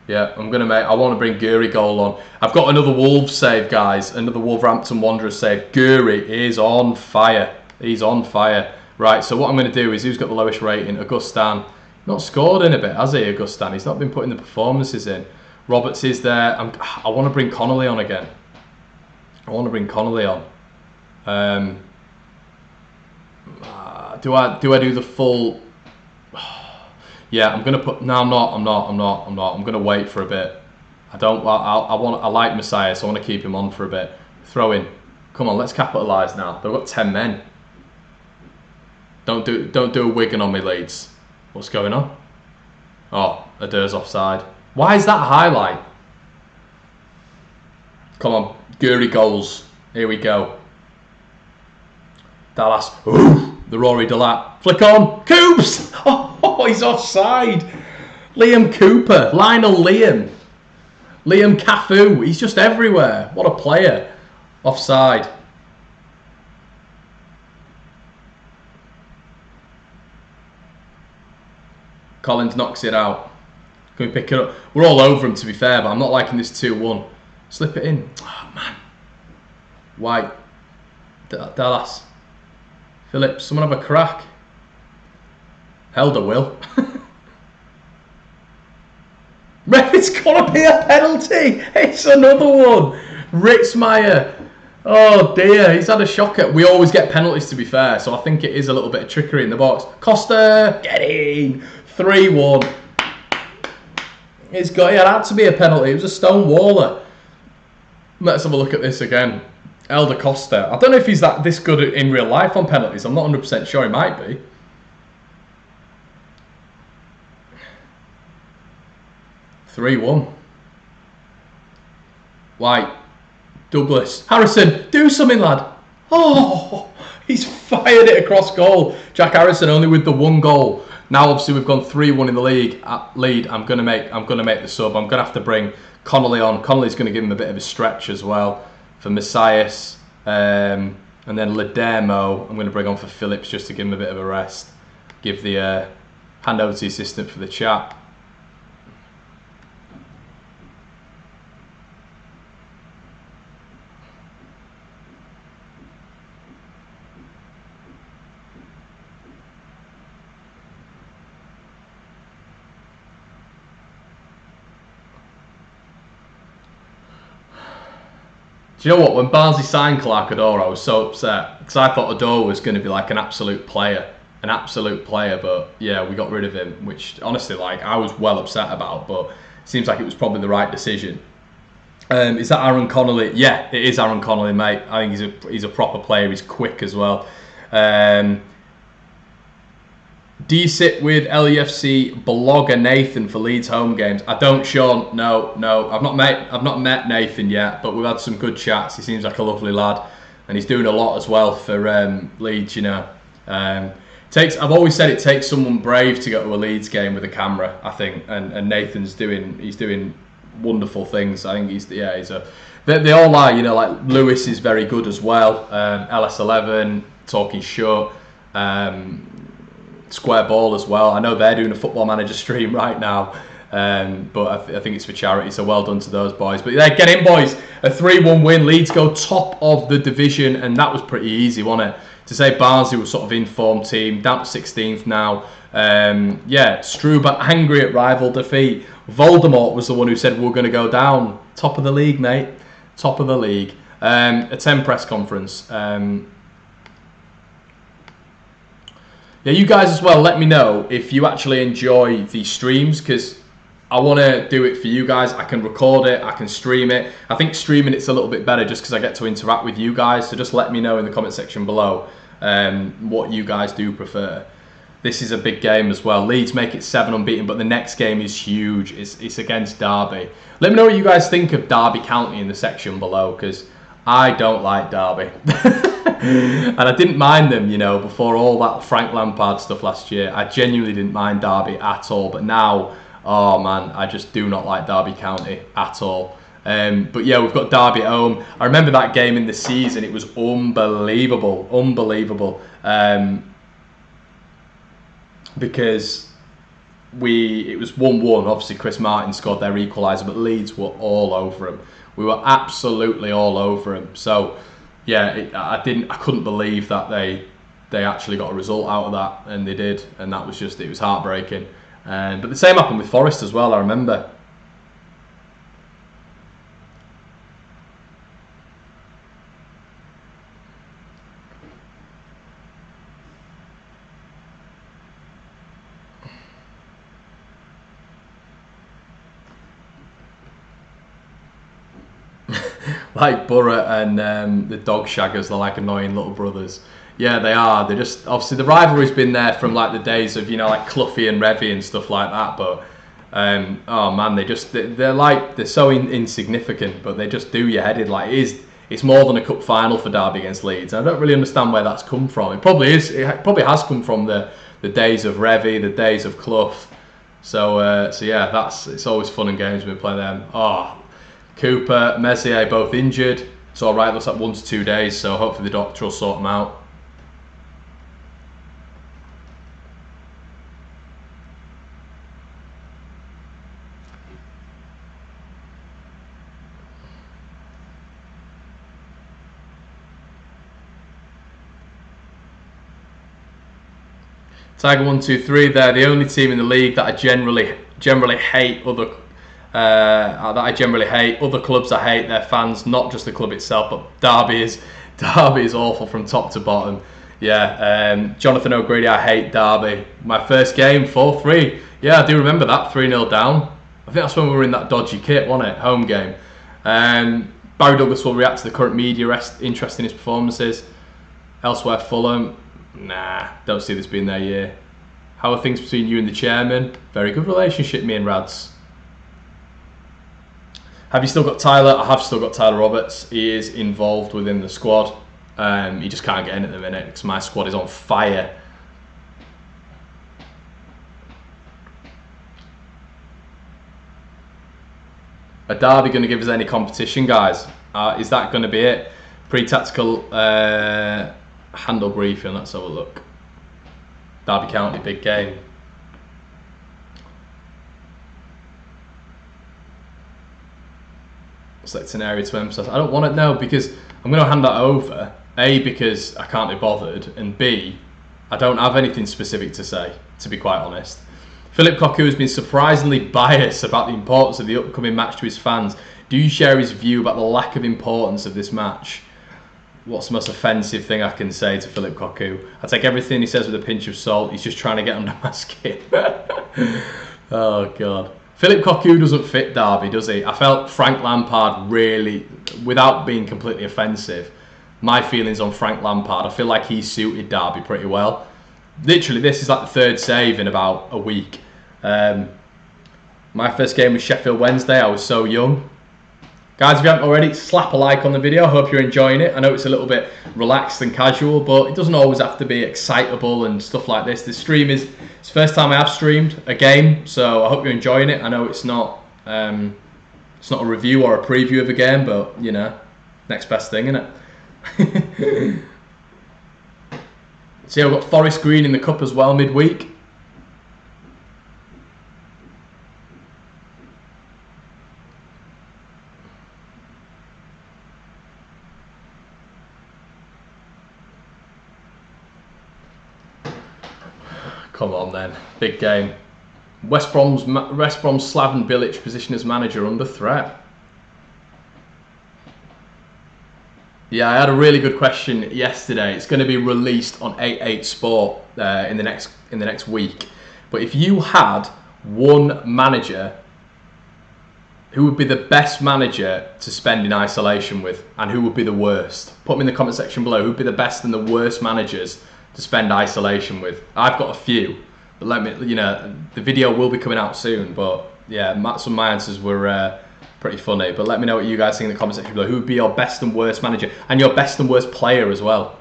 Yeah, I want to bring Guri goal on. I've got another Wolves save, guys. Another Wolverhampton Wanderers save. Guri is on fire. He's on fire. Right, so what I'm going to do is, who's got the lowest rating? Augustin. Not scored in a bit, has he, Augustin? He's not been putting the performances in. Roberts is there. I want to bring Connolly on again. Do I do the full? Yeah, I'm gonna put. No, I'm not. I'm gonna wait for a bit. I like Messiah, so I want to keep him on for a bit. Throw in. Come on, let's capitalise now. They've got 10 men. Don't do a Wigan on me, Leeds. What's going on? Oh, Adair's offside. Why is that a highlight? Come on, Guri goals. Here we go. Dallas. Ooh. The Rory Delat. Flick on. Coops! Oh, he's offside. Liam Cooper. Lionel Liam. Liam Cafu. He's just everywhere. What a player. Offside. Collins knocks it out. Can we pick it up? We're all over him, to be fair, but I'm not liking this 2-1. Slip it in. Oh, man. White. Dallas. Phillips, someone have a crack. Helder will. Ref, it's got to be a penalty. It's another one. Ritzmaier. Oh dear, he's had a shocker. We always get penalties, to be fair, so I think it is a little bit of trickery in the box. Costa, get in. 3-1. It had to be a penalty. It was a stone waller. Let's have a look at this again. Elder Costa. I don't know if he's this good in real life on penalties. I'm not 100% sure he might be. (3-1). White. Douglas. Harrison. Do something, lad. Oh, he's fired it across goal. Jack Harrison only with the 1 goal. Now obviously we've gone 3-1 in the lead. I'm gonna make the sub. I'm gonna have to bring Connolly on. Connolly's gonna give him a bit of a stretch as well. For Messias, and then Ledermo, I'm going to bring on for Phillips just to give him a bit of a rest. Give the hand over to the assistant for the chat. Do you know what? When Barnsley signed Clark Adore, I was so upset because I thought Adore was going to be like an absolute player. But yeah, we got rid of him, which honestly, like, I was well upset about. But it seems like it was probably the right decision. Is that Aaron Connolly? Yeah, it is Aaron Connolly, mate. I think he's a proper player. He's quick as well. Do you sit with LUFC blogger Nathan for Leeds home games? I don't, Sean. No. I've not met Nathan yet, but we've had some good chats. He seems like a lovely lad, and he's doing a lot as well for Leeds. You know, I've always said it takes someone brave to go to a Leeds game with a camera. I think, and Nathan's doing wonderful things. I think they all are. You know, like Lewis is very good as well. LS11 talking short. Square Ball as well. I know they're doing a Football Manager stream right now, but I think it's for charity, so well done to those boys. But yeah, get in, boys. A 3-1 win. Leeds go top of the division, and that was pretty easy, wasn't it? To say Barnsley was sort of in-form team, down to 16th now. Yeah, Struber angry at rival defeat. Voldemort was the one who said we're going to go down. Top of the league, mate. Top of the league. A 10 press conference. Yeah, you guys as well, let me know if you actually enjoy these streams, because I want to do it for you guys. I can record it, I can stream it. I think streaming it's a little bit better just because I get to interact with you guys. So just let me know in the comment section below what you guys do prefer. This is a big game as well. Leeds make it 7 unbeaten, but the next game is huge. It's against Derby. Let me know what you guys think of Derby County in the section below, because I don't like Derby. And I didn't mind them, you know, before all that Frank Lampard stuff last year. I genuinely didn't mind Derby at all, but now, oh man, I just do not like Derby County at all. But yeah, we've got Derby at home. I remember that game in the season. It was unbelievable, unbelievable. Because it was 1-1. Obviously, Chris Martin scored their equaliser, but Leeds were all over him. We were absolutely all over him. So yeah, I couldn't believe that they actually got a result out of that, and they did, and that was just, it was heartbreaking. But the same happened with Forest as well, I remember. Like Borough and the Dog Shaggers, they're like annoying little brothers. Yeah, they are. They're just, obviously the rivalry's been there from like the days of, you know, like Cloughie and Revie and stuff like that. But oh man, they're so insignificant, but they just do you headed. Like it's more than a cup final for Derby against Leeds. I don't really understand where that's come from. It probably is. It probably has come from the days of Revie, the days of Clough. So yeah, it's always fun and games when we play them. Oh, Cooper, Messier both injured. It's all right. Looks like 1 to 2 days. So hopefully the doctor will sort them out. Tiger 123. They're the only team in the league that I generally hate. Other clubs I hate their fans, not just the club itself, but Derby is awful from top to bottom. Yeah, Jonathan O'Grady, I hate Derby. My first game, 4-3. Yeah, I do remember that, 3-0 down. I think that's when we were in that dodgy kit, wasn't it? Home game. Barry Douglas will react to the current media interest in his performances. Elsewhere, Fulham. Nah, don't see this being their year. How are things between you and the chairman? Very good relationship, me and Rads. Have you still got Tyler? I have still got Tyler Roberts. He is involved within the squad. He just can't get in at the minute because my squad is on fire. Are Derby going to give us any competition, guys? Is that going to be it? Pre-tactical handle briefing. Let's have a look. Derby County, big game. Select an area to emphasise. I don't want to know because I'm going to hand that over. A, because I can't be bothered, and B, I don't have anything specific to say, to be quite honest. Philip Cocu has been surprisingly biased about the importance of the upcoming match to his fans. Do you share his view about the lack of importance of this match? What's the most offensive thing I can say to Philip Cocu? I take everything he says with a pinch of salt. He's just trying to get under my skin. Oh, God. Philip Cocu doesn't fit Derby, does he? I felt Frank Lampard really, without being completely offensive, my feelings on Frank Lampard, I feel like he suited Derby pretty well. Literally, this is like the third save in about a week. My first game was Sheffield Wednesday. I was so young. Guys, if you haven't already, slap a like on the video. I hope you're enjoying it. I know it's a little bit relaxed and casual, but it doesn't always have to be excitable and stuff like this. This stream it's the first time I have streamed a game, so I hope you're enjoying it. I know it's not a review or a preview of a game, but, you know, next best thing, innit? So yeah, we've got Forest Green in the cup as well midweek. Come on then, big game. West Brom's Slaven Bilic position as manager under threat. Yeah, I had a really good question yesterday. It's going to be released on 88 Sport in the next week. But if you had one manager, who would be the best manager to spend in isolation with, and who would be the worst? Put them in the comment section below. Who would be the best and the worst managers to spend isolation with? I've got a few, but let me, the video will be coming out soon. But yeah, some of my answers were pretty funny. But let me know what you guys think in the comment section below. Who would be your best and worst manager, and your best and worst player as well?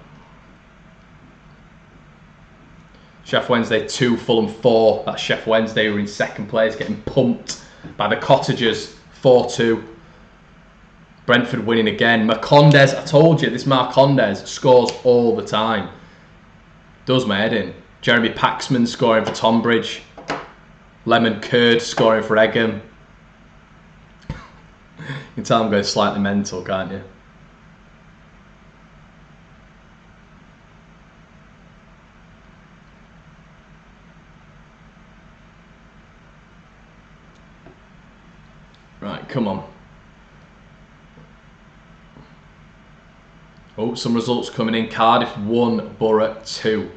Chef Wednesday 2, Fulham 4. That's Chef Wednesday, who are in second place, getting pumped by the Cottagers 4-2. Brentford winning again. Marcondes, I told you, this Marcondes scores all the time. Does my head in. Jeremy Paxman scoring for Tonbridge. Lemon Curd scoring for Egham. You can tell I'm going slightly mental, can't you? Right, come on. Oh, some results coming in. Cardiff 1, Borough 2.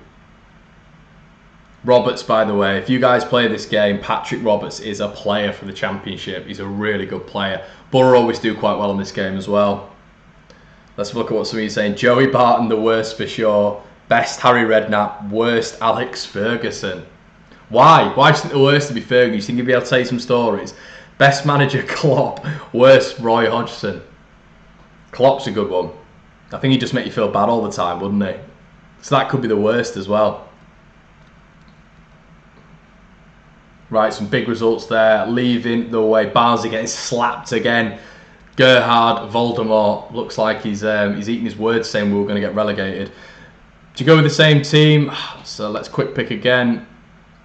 Roberts, by the way, if you guys play this game, Patrick Roberts is a player for the Championship. He's a really good player. Borough always do quite well in this game as well. Let's look at what some of you are saying. Joey Barton, the worst for sure. Best, Harry Redknapp. Worst, Alex Ferguson. Why? Why do you think the worst to be Ferguson? You think you'd be able to tell you some stories? Best manager, Klopp. Worst, Roy Hodgson. Klopp's a good one. I think he'd just make you feel bad all the time, wouldn't he? So that could be the worst as well. Right, some big results there. Leaving the way. Barnsley getting slapped again. Gerhard, Voldemort. Looks like he's eating his words saying we were going to get relegated. Do you go with the same team? So let's quick pick again.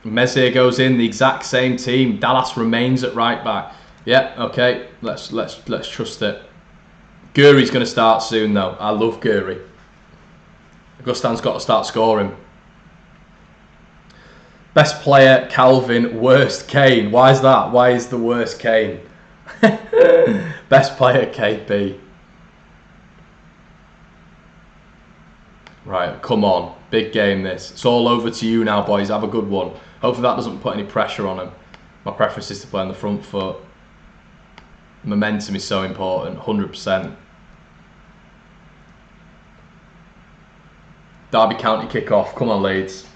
Messier goes in, the exact same team. Dallas remains at right back. Yeah, okay. Let's trust it. Guri's going to start soon though. I love Guri. Augustine's got to start scoring. Best player, Calvin. Worst, Kane. Why is that? Why is the worst Kane? Best player, KP. Right, come on. Big game this. It's all over to you now, boys. Have a good one. Hopefully that doesn't put any pressure on him. My preference is to play on the front foot. Momentum is so important, 100%. Derby County kick-off. Come on, Leeds.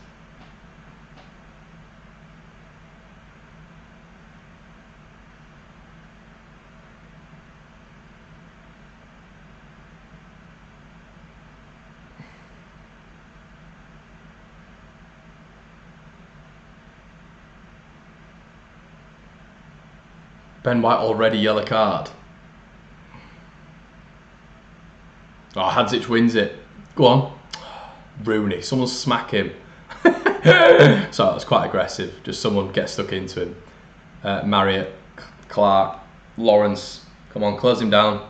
Ben White already yellow card. Oh, Hadzic wins it. Go on. Rooney. Someone smack him. So that was quite aggressive. Just someone get stuck into him. Marriott, Clark, Lawrence. Come on, close him down.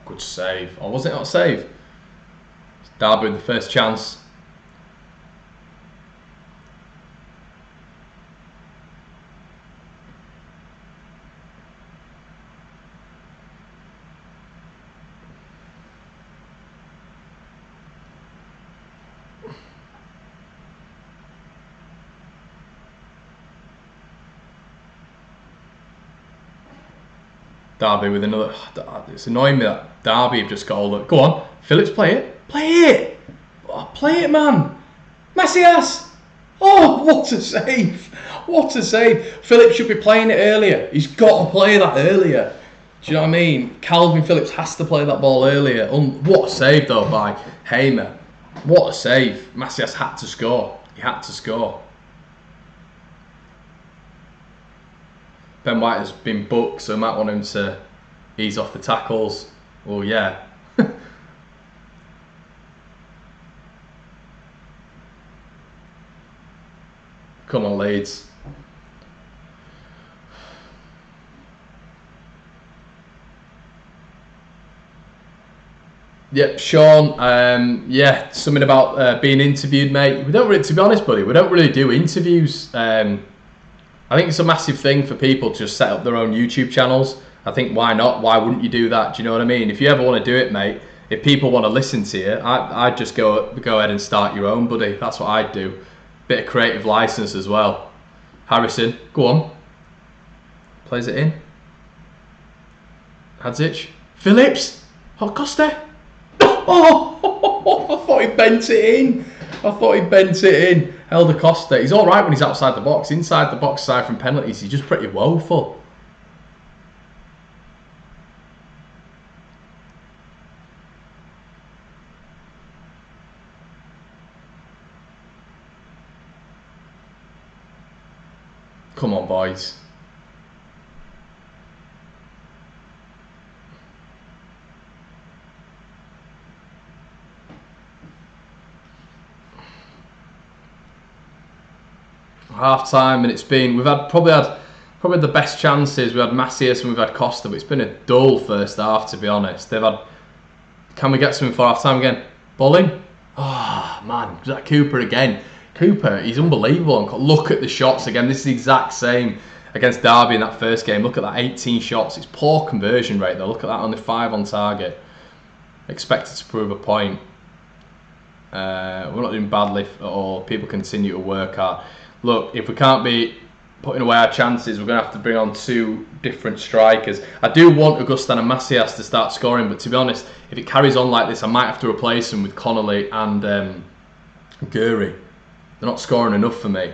Good save. Or was it not a save? Derby with the first chance. Derby with another. It's annoying me that Derby have just got all the. Go on, Phillips, play it. Play it! Oh, play it, man! Macias! Oh, what a save! What a save! Phillips should be playing it earlier. He's got to play that earlier. Do you know what I mean? Calvin Phillips has to play that ball earlier. What a save, though, by Hamer. What a save. Macias had to score. He had to score. Ben White has been booked, so I might want him to ease off the tackles. Oh, yeah. Come on, Leeds. Yep, Sean. Yeah, something about being interviewed, mate. We don't really, to be honest, buddy, we don't really do interviews. I think it's a massive thing for people to just set up their own YouTube channels I think why not? Why wouldn't you do that? Do you know what I mean? If you ever want to do it, mate, if people want to listen to you, I'd just go ahead and start your own, buddy. That's what I'd do. Bit of creative license as well. Harrison, go on. Plays it in. Hadzic. Phillips. Oh, Costa. Oh, I thought he bent it in. Elder Costa. He's all right when he's outside the box. Inside the box, aside from penalties, he's just pretty woeful. Come on, boys. Half time, and we've probably had the best chances. We've had Macias and we've had Costa, but it's been a dull first half, to be honest. Can we get something for half time again? Bowling? Oh man, that Cooper again. Cooper, he's unbelievable. Look at the shots again. This is the exact same against Derby in that first game. Look at that, 18 shots. It's poor conversion rate though. Look at that, only 5 on target. Expected to prove a point. We're not doing badly at all. People continue to work hard. Look, if we can't be putting away our chances, we're going to have to bring on 2 different strikers. I do want Augustin and Macias to start scoring, but to be honest, if it carries on like this, I might have to replace them with Connolly and Guri. They're not scoring enough for me.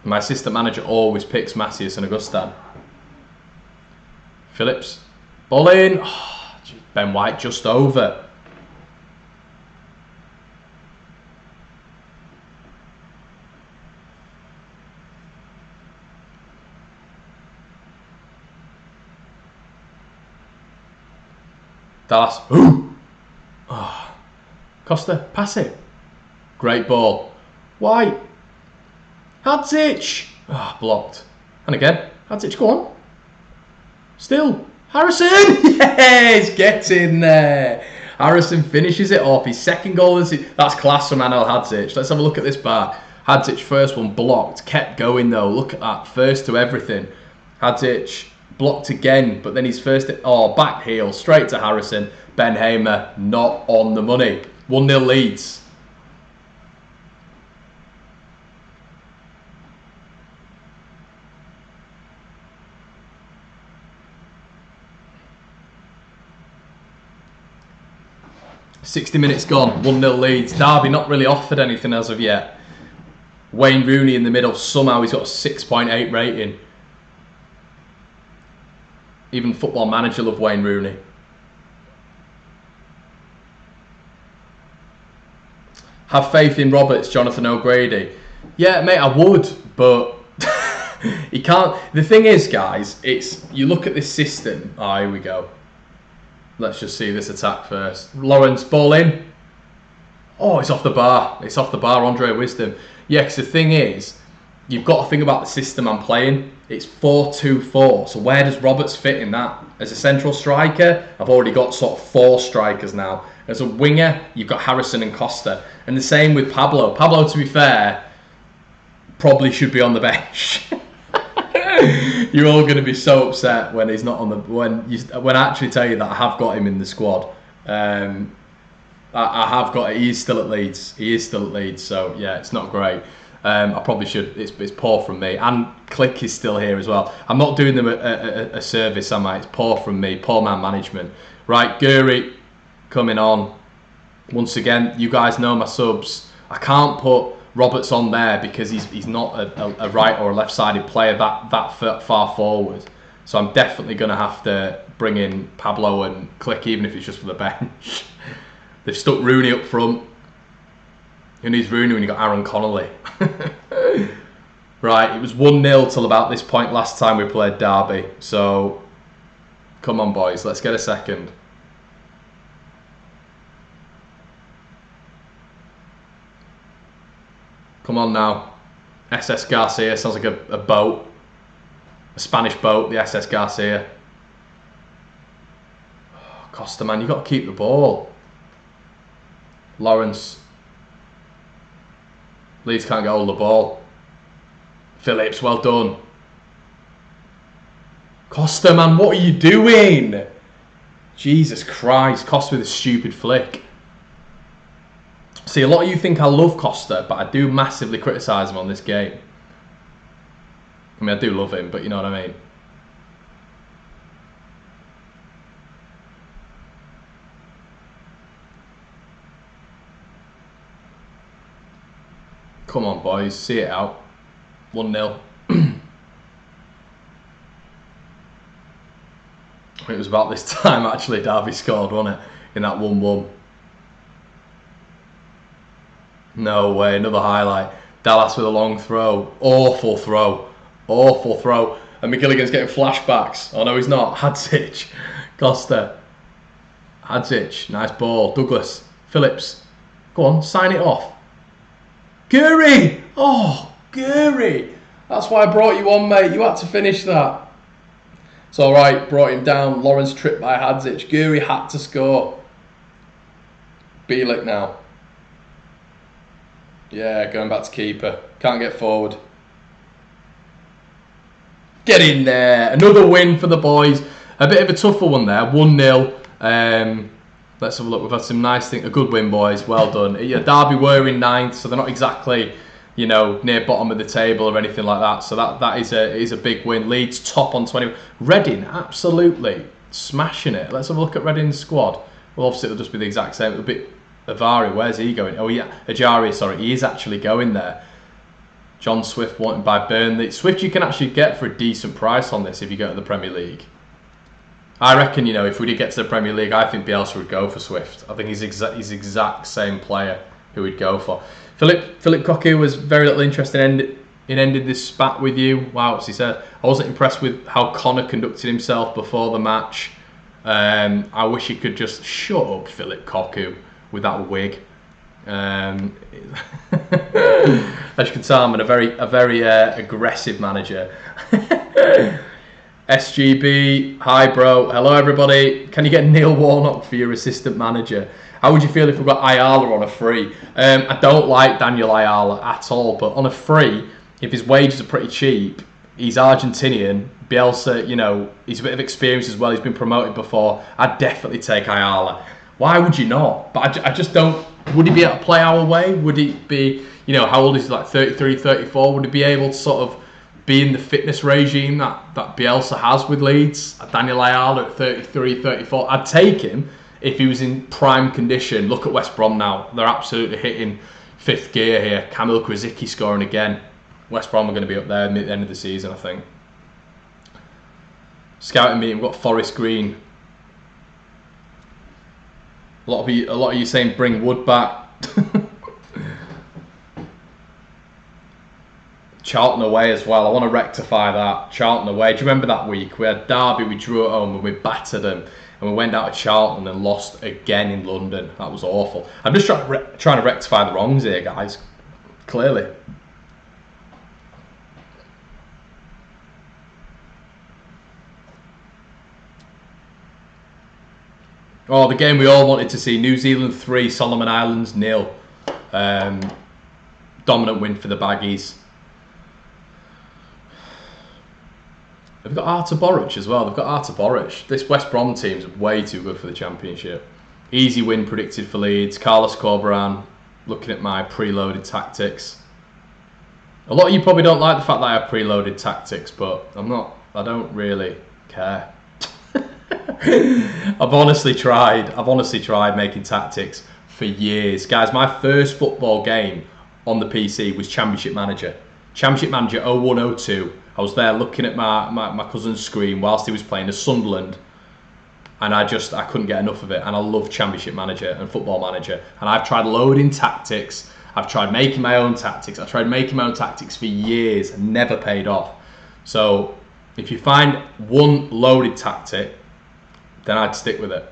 My assistant manager always picks Macias and Augustin. Phillips. Ball in. Oh, Ben White just over. Dallas. Ooh. Oh. Costa. Pass it. Great ball. White. Hadzic. Ah, blocked. And again. Hadzic, go on. Still. Harrison. Yes, get in there. Harrison finishes it off. His second goal. That's class from Anel Hadzic. Let's have a look at this back. Hadzic first one blocked. Kept going though. Look at that. First to everything. Hadzic blocked again. But then his first... Oh, back heel. Straight to Harrison. Ben Hamer not on the money. 1-0 Leeds. .60 minutes gone, 1-0 Leeds. Derby not really offered anything as of yet. Wayne Rooney in the middle, somehow he's got a 6.8 rating. Even Football Manager love Wayne Rooney. Have faith in Roberts, Jonathan O'Grady. Yeah, mate, I would, but he can't. The thing is, guys, you look at this system. Oh, here we go. Let's just see this attack first. Lawrence, ball in. Oh, it's off the bar. It's off the bar, Andre Wisdom. Yeah, because the thing is, you've got to think about the system I'm playing. It's 4-2-4. So where does Roberts fit in that? As a central striker, I've already got sort of 4 strikers now. As a winger, you've got Harrison and Costa. And the same with Pablo. Pablo, to be fair, probably should be on the bench. You're all going to be so upset when he's not on the when I actually tell you that I have got him in the squad. I have got it. He is still at Leeds. So yeah, it's not great. I probably should. It's poor from me. And Click is still here as well. I'm not doing them a service, am I? It's poor from me. Poor man management. Right, Guri coming on. Once again, you guys know my subs. I can't put Roberts on there because he's not a right or a left-sided player that far forward. So I'm definitely going to have to bring in Pablo and Click, even if it's just for the bench. They've stuck Rooney up front. Who needs Rooney when you got Aaron Connolly? Right, it was 1-0 till about this point last time we played Derby. So come on, boys, let's get a second. Come on now. SS Garcia sounds like a boat. A Spanish boat, the SS Garcia. Oh, Costa, man, you've got to keep the ball. Lawrence. Leeds can't get hold of the ball. Phillips, well done. Costa, man, what are you doing? Jesus Christ, Costa with a stupid flick. See, a lot of you think I love Costa, but I do massively criticise him on this game. I mean, I do love him, but you know what I mean. Come on, boys, see it out. 1-0. It was about this time, actually, Derby scored, wasn't it? In that 1-1. No way, another highlight. Dallas with a long throw. Awful throw. Awful throw. And McGilligan's getting flashbacks. Oh, no, he's not. Hadzic. Costa. Hadzic. Nice ball. Douglas. Phillips. Go on, sign it off. Guri! Oh, Guri! That's why I brought you on, mate. You had to finish that. It's all right. Brought him down. Lawrence tripped by Hadzic. Guri had to score. Bielik now. Yeah, going back to keeper. Can't get forward. Get in there. Another win for the boys. A bit of a tougher one there. 1-0. Let's have a look. We've had some nice things. A good win, boys. Well done. Yeah, Derby were in 9th, so they're not exactly, you know, near bottom of the table or anything like that. So that is a big win. Leeds top on 20. Reading absolutely smashing it. Let's have a look at Reading's squad. Well, obviously it'll just be the exact same. It'll be Avari. Where's he going? Oh yeah, Ajari. Sorry, he is actually going there. John Swift wanted by Burnley. Swift you can actually get for a decent price on this if you go to the Premier League. I reckon, you know, if we did get to the Premier League, I think Bielsa would go for Swift. I think he's exact same player who we'd go for. Philip Cocu was very little interest in ending this spat with you. Wow, as he said, I wasn't impressed with how Conor conducted himself before the match. I wish he could just shut up, Philip Cocu, with that wig. As you can tell, I'm a very aggressive manager. SGB, hi bro, hello everybody. Can you get Neil Warnock for your assistant manager? How would you feel if we got Ayala on a free? I don't like Daniel Ayala at all, but on a free, if his wages are pretty cheap, he's Argentinian, Bielsa, you know, he's a bit of experience as well, he's been promoted before, I'd definitely take Ayala. Why would you not? But I just don't, would he be able to play our way? Would he be, you know, how old is he, like 33, 34? Would he be able to sort of be in the fitness regime that Bielsa has with Leeds? Daniel Ayala at 33, 34. I'd take him if he was in prime condition. Look at West Brom now. They're absolutely hitting 5th gear here. Kamil Krasicki scoring again. West Brom are going to be up there at the end of the season, I think. Scouting meeting, we've got Forest Green. A lot of you saying bring Wood back. Charlton away as well. I want to rectify that. Charlton away. Do you remember that week? We had Derby, we drew at home and we battered them. And we went out to Charlton and lost again in London. That was awful. I'm just trying to rectify the wrongs here, guys. Clearly. Oh, the game we all wanted to see. New Zealand 3, Solomon Islands 0. Dominant win for the Baggies. They've got Artur Boruc as well. They've got Artur Boruc. This West Brom team's way too good for the Championship. Easy win predicted for Leeds. Carlos Corberan, looking at my preloaded tactics. A lot of you probably don't like the fact that I have preloaded tactics, but I don't really care. I've honestly tried making tactics for years. Guys, my first football game on the PC was Championship Manager. Championship Manager 0102. I was there looking at my cousin's screen whilst he was playing as Sunderland, and I couldn't get enough of it. And I love Championship Manager and Football Manager, and I've tried loading tactics. I've tried making my own tactics. I've tried making my own tactics for years and never paid off. So if you find one loaded tactic, then I'd stick with it.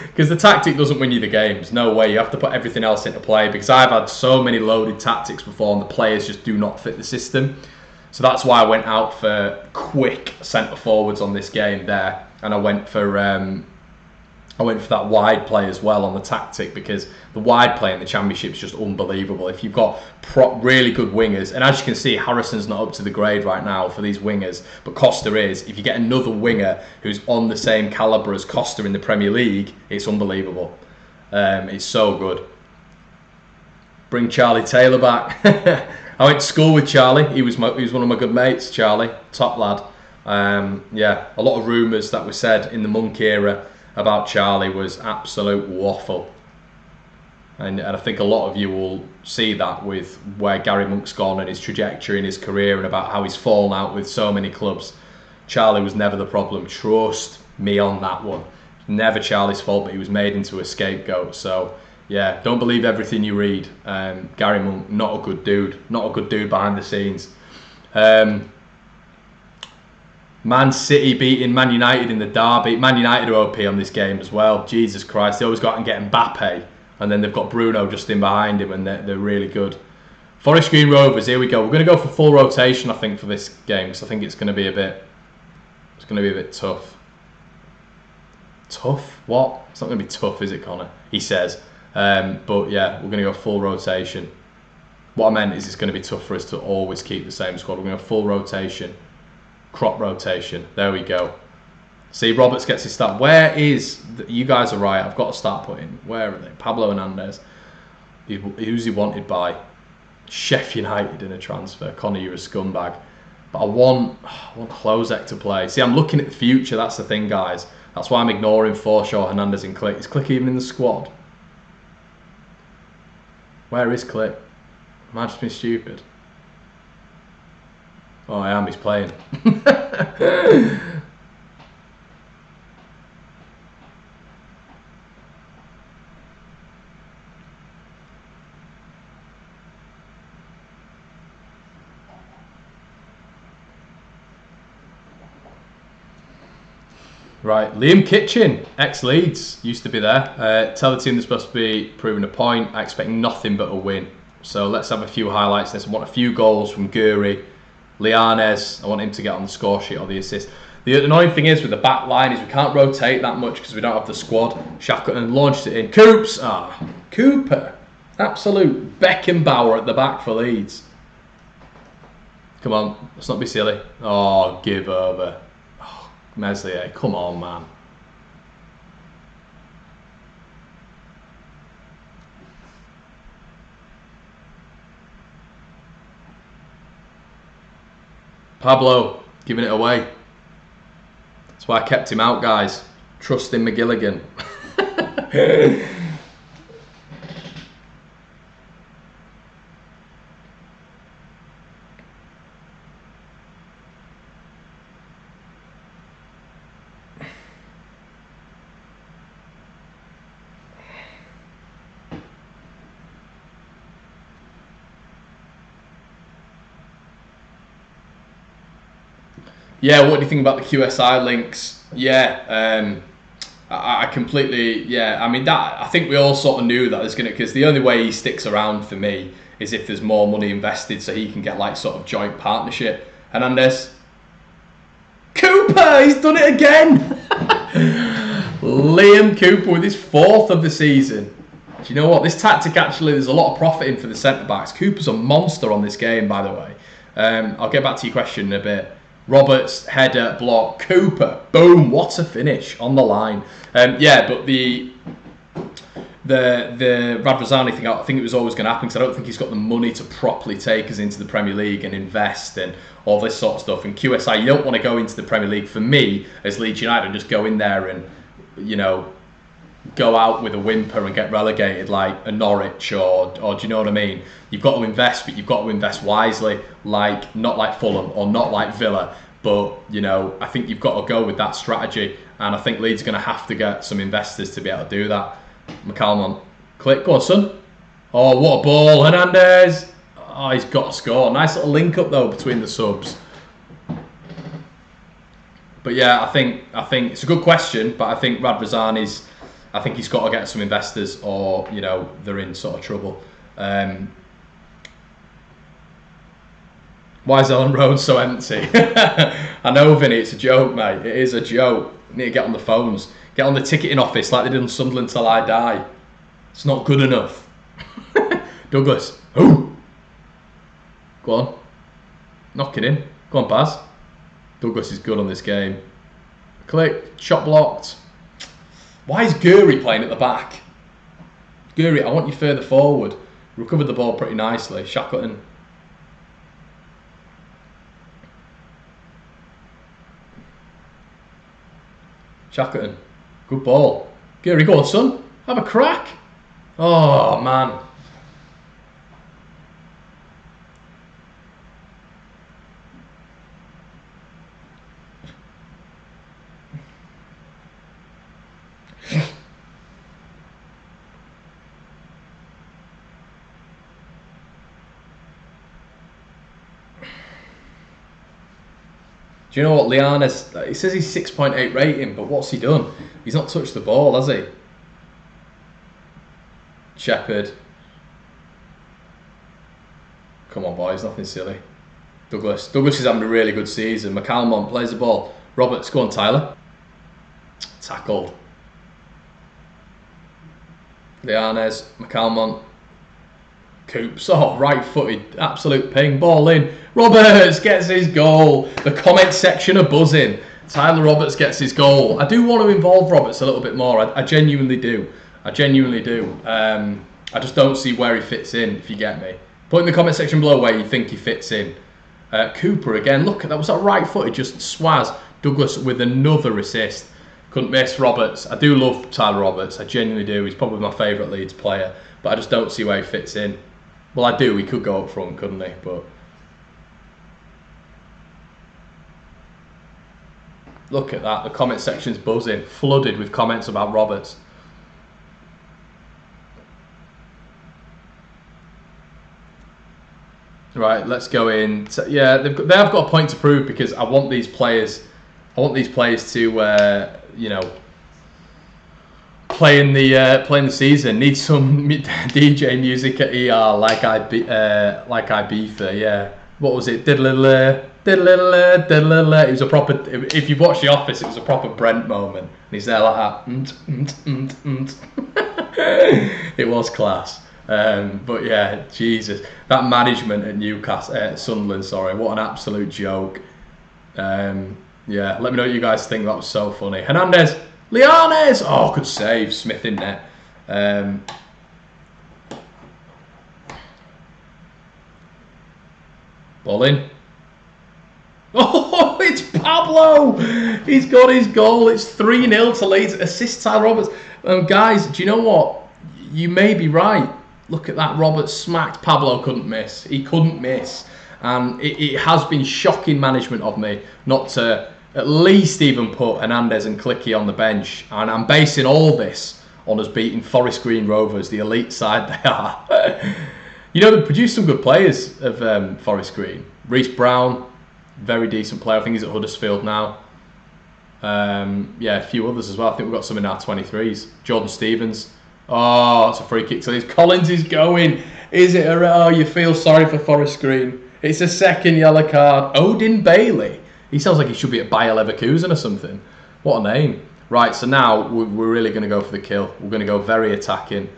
Because the tactic doesn't win you the games. No way. You have to put everything else into play, because I've had so many loaded tactics before and the players just do not fit the system. So that's why I went out for quick centre forwards on this game there, and I went for I went for that wide play as well on the tactic, because the wide play in the Championship is just unbelievable. If you've got really good wingers, and as you can see, Harrison's not up to the grade right now for these wingers, but Costa is. If you get another winger who's on the same calibre as Costa in the Premier League, it's unbelievable. It's so good. Bring Charlie Taylor back. I went to school with Charlie. He was one of my good mates, Charlie. Top lad. Yeah, a lot of rumours that were said in the Monk era about Charlie was absolute waffle. And I think a lot of you will see that with where Gary Monk's gone and his trajectory in his career, and about how he's fallen out with so many clubs. Charlie was never the problem. Trust me on that one. Never Charlie's fault, but he was made into a scapegoat. So yeah, don't believe everything you read. Gary Monk, not a good dude. Not a good dude behind the scenes. Man City beating Man United in the derby. Man United are OP on this game as well. Jesus Christ, they always go out and get Mbappe, and then they've got Bruno just in behind him, and they're really good. Forest Green Rovers, here we go. We're going to go for full rotation, I think, for this game, because I think it's going to be a bit tough. Tough? What? It's not going to be tough, is it, Conor? He says. But yeah, we're going to go full rotation. What I meant is it's going to be tough for us to always keep the same squad. We're going to go full rotation. Crop rotation. There we go. See, Roberts gets his start. Where is... You guys are right. I've got to start putting... Where are they? Pablo Hernandez. Who's he wanted by? Sheffield United in a transfer. Conor, you're a scumbag. But I want Hlozek to play. See, I'm looking at the future. That's the thing, guys. That's why I'm ignoring Forshaw, Hernandez and Click. Is Click even in the squad? Where is Click? Am I just being stupid? Oh, I am. He's playing. Right, Liam Kitchen, ex-Leeds, used to be there. Tell the team they're supposed to be proving a point. I expect nothing but a win. So let's have a few highlights. I want a few goals from Guri. Lianes, I want him to get on the score sheet or the assist. The annoying thing is with the back line is we can't rotate that much because we don't have the squad. Shafcutton launched it in. Coops! Cooper. Absolute Beckenbauer at the back for Leeds. Come on, let's not be silly. Oh, give over. Oh, Meslier, come on, man. Pablo, giving it away. That's why I kept him out, guys. Trust in McGilligan. Yeah, what do you think about the QSI links? Yeah, I completely, yeah, I mean, that, I think we all sort of knew that there's going to, because the only way he sticks around for me is if there's more money invested so he can get like sort of joint partnership. Hernandez. Cooper, he's done it again! Liam Cooper with his 4th of the season. Do you know what? This tactic actually, there's a lot of profit in for the centre-backs. Cooper's a monster on this game, by the way. I'll get back to your question in a bit. Roberts, header, block, Cooper, boom, what a finish on the line. Yeah, but the Radrazani thing, I think it was always going to happen because I don't think he's got the money to properly take us into the Premier League and invest and all this sort of stuff. And QSI, you don't want to go into the Premier League, for me, as Leeds United, and just go in there and, you know, go out with a whimper and get relegated like a Norwich or do you know what I mean? You've got to invest, but you've got to invest wisely, like not like Fulham or not like Villa, but you know, I think you've got to go with that strategy, and I think Leeds are going to have to get some investors to be able to do that. McCallum, Click, go on son. Oh, what a ball, Hernandez. Oh, he's got to score. Nice little link up though between the subs. But yeah, I think it's a good question, but I think Radrazani's, I think he's got to get some investors, or you know, they're in sort of trouble. Why is Ellen Road so empty? I know, Vinny, it's a joke, mate. It is a joke. You need to get on the phones. Get on the ticketing office like they did on Sunderland till I die. It's not good enough. Douglas. Ooh. Go on. Knock it in. Go on, Baz. Douglas is good on this game. Click. Shot blocked. Why is Guri playing at the back? Guri, I want you further forward. Recovered the ball pretty nicely. Shackleton. Shackleton. Good ball. Guri, go on, son. Have a crack. Oh, man. Do you know what Liana's... He says he's 6.8 rating, but what's he done? He's not touched the ball, has he? Shepherd. Come on, boys, nothing silly. Douglas. Douglas is having a really good season. McCalmont plays the ball. Roberts, go on, Tyler. Tackled. Lianes, McCalmont. Coops. Oh, right-footed. Absolute ping. Ball in. Roberts gets his goal. The comment section are buzzing. Tyler Roberts gets his goal. I do want to involve Roberts a little bit more. I genuinely do. I genuinely do. I just don't see where he fits in, if you get me. Put in the comment section below where you think he fits in. Cooper again. Look, that was that right-footed. Just swaz. Douglas with another assist. Couldn't miss Roberts. I do love Tyler Roberts. I genuinely do. He's probably my favourite Leeds player. But I just don't see where he fits in. Well, I do. He could go up front, couldn't he? But look at that. The comment section's buzzing. Flooded with comments about Roberts. Right, let's go in. Yeah, they have got a point to prove because I want these players. I want these players to, you know, play in the season. Need some DJ music at ER like Ibiza. Yeah. What was it? Diddle-a-la, diddle-a-la, diddle-a-la. It was a proper. If you watch The Office, it was a proper Brent moment. And he's there like that. It was class. But yeah, Jesus, that management at Newcastle, Sunderland, sorry, what an absolute joke. Yeah, let me know what you guys think. That was so funny. Hernandez, Lianes, oh, good save. Smith in net. Ball in. Oh, it's Pablo. He's got his goal. It's 3-0 to Leeds. Assist Tyler Roberts. Guys, do you know what? You may be right. Look at that. Roberts smacked. Pablo couldn't miss. He couldn't miss. And it has been shocking management of me not to at least even put Hernandez and Clicky on the bench. And I'm basing all this on us beating Forest Green Rovers, the elite side they are. You know, they produced some good players of Forest Green. Reece Brown, very decent player. I think he's at Huddersfield now. Yeah, a few others as well. I think we've got some in our 23s. Jordan Stevens. Oh, it's a free kick. So Collins is going. Is it? Oh, you feel sorry for Forest Green. It's a second yellow card. Odin Bailey. He sounds like he should be at Bayer Leverkusen or something. What a name. Right, so now we're really going to go for the kill. We're going to go very attacking.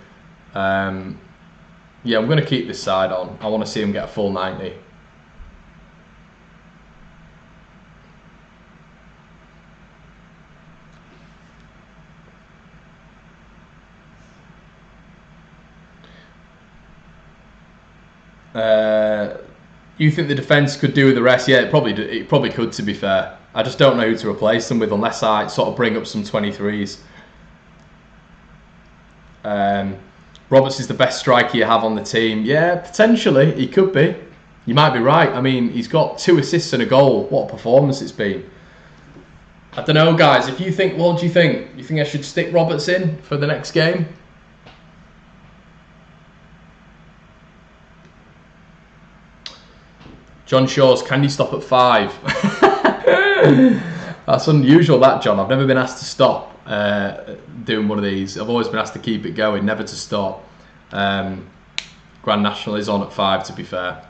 Yeah, I'm going to keep this side on. I want to see him get a full 90. You think the defence could do with the rest? Yeah, it probably could, to be fair. I just don't know who to replace them with unless I sort of bring up some 23s. Roberts is the best striker you have on the team. Yeah, potentially, he could be. You might be right. I mean, he's got 2 assists and a goal. What a performance it's been. I don't know, guys. If you think, what do you think? You think I should stick Roberts in for the next game? John Shaw's, can you stop at 5? That's unusual, that, John. I've never been asked to stop doing one of these. I've always been asked to keep it going, never to stop. Grand National is on at 5, to be fair.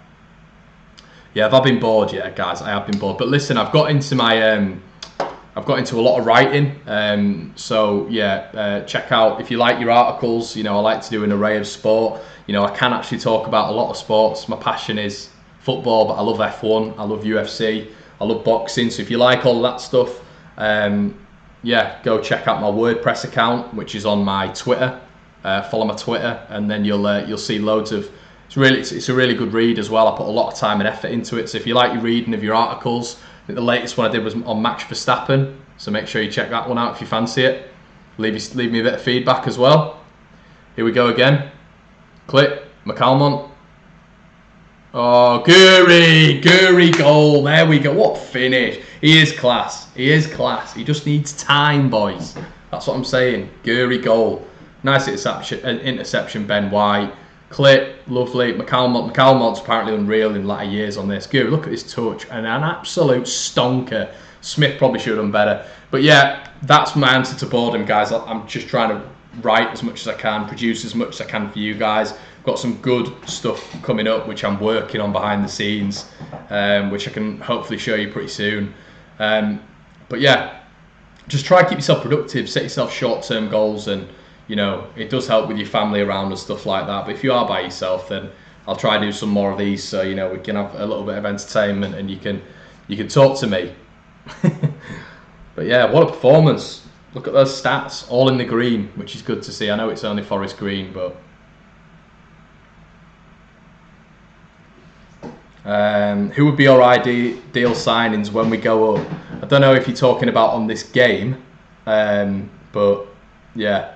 Yeah, have I been bored? Yeah, guys, I have been bored. But listen, I've got into a lot of writing. So yeah, check out if you like your articles. I like to do an array of sport. I can actually talk about a lot of sports. My passion is football, but I love F1. I love UFC. I love boxing. So if you like all that stuff, yeah, go check out my WordPress account, which is on my Twitter. Follow my Twitter, and then you'll see loads of. It's a really good read as well. I put a lot of time and effort into it. So if you like your reading of your articles, I think the latest one I did was on Max Verstappen. So make sure you check that one out if you fancy it. Leave me a bit of feedback as well. Here we go again. Click McCalmont. Oh, Guri goal. There we go. What finish. He is class. He is class. He just needs time, boys. That's what I'm saying. Guri goal. Nice interception, Ben White. Clip, lovely. McCalmont's apparently unreal in latter years on this. Guri, look at his touch. And an absolute stonker. Smith probably should have done better. But yeah, that's my answer to boredom, guys. I'm just trying to write as much as I can, produce as much as I can for you guys. Got some good stuff coming up, which I'm working on behind the scenes, which I can hopefully show you pretty soon. But yeah, just try to keep yourself productive, set yourself short-term goals, and it does help with your family around and stuff like that. But if you are by yourself, then I'll try to do some more of these, so we can have a little bit of entertainment, and you can talk to me. But yeah, what a performance. Look at those stats, all in the green, which is good to see. I know it's only forest green, but who would be our ideal signings when we go up? I don't know if you're talking about on this game, but yeah.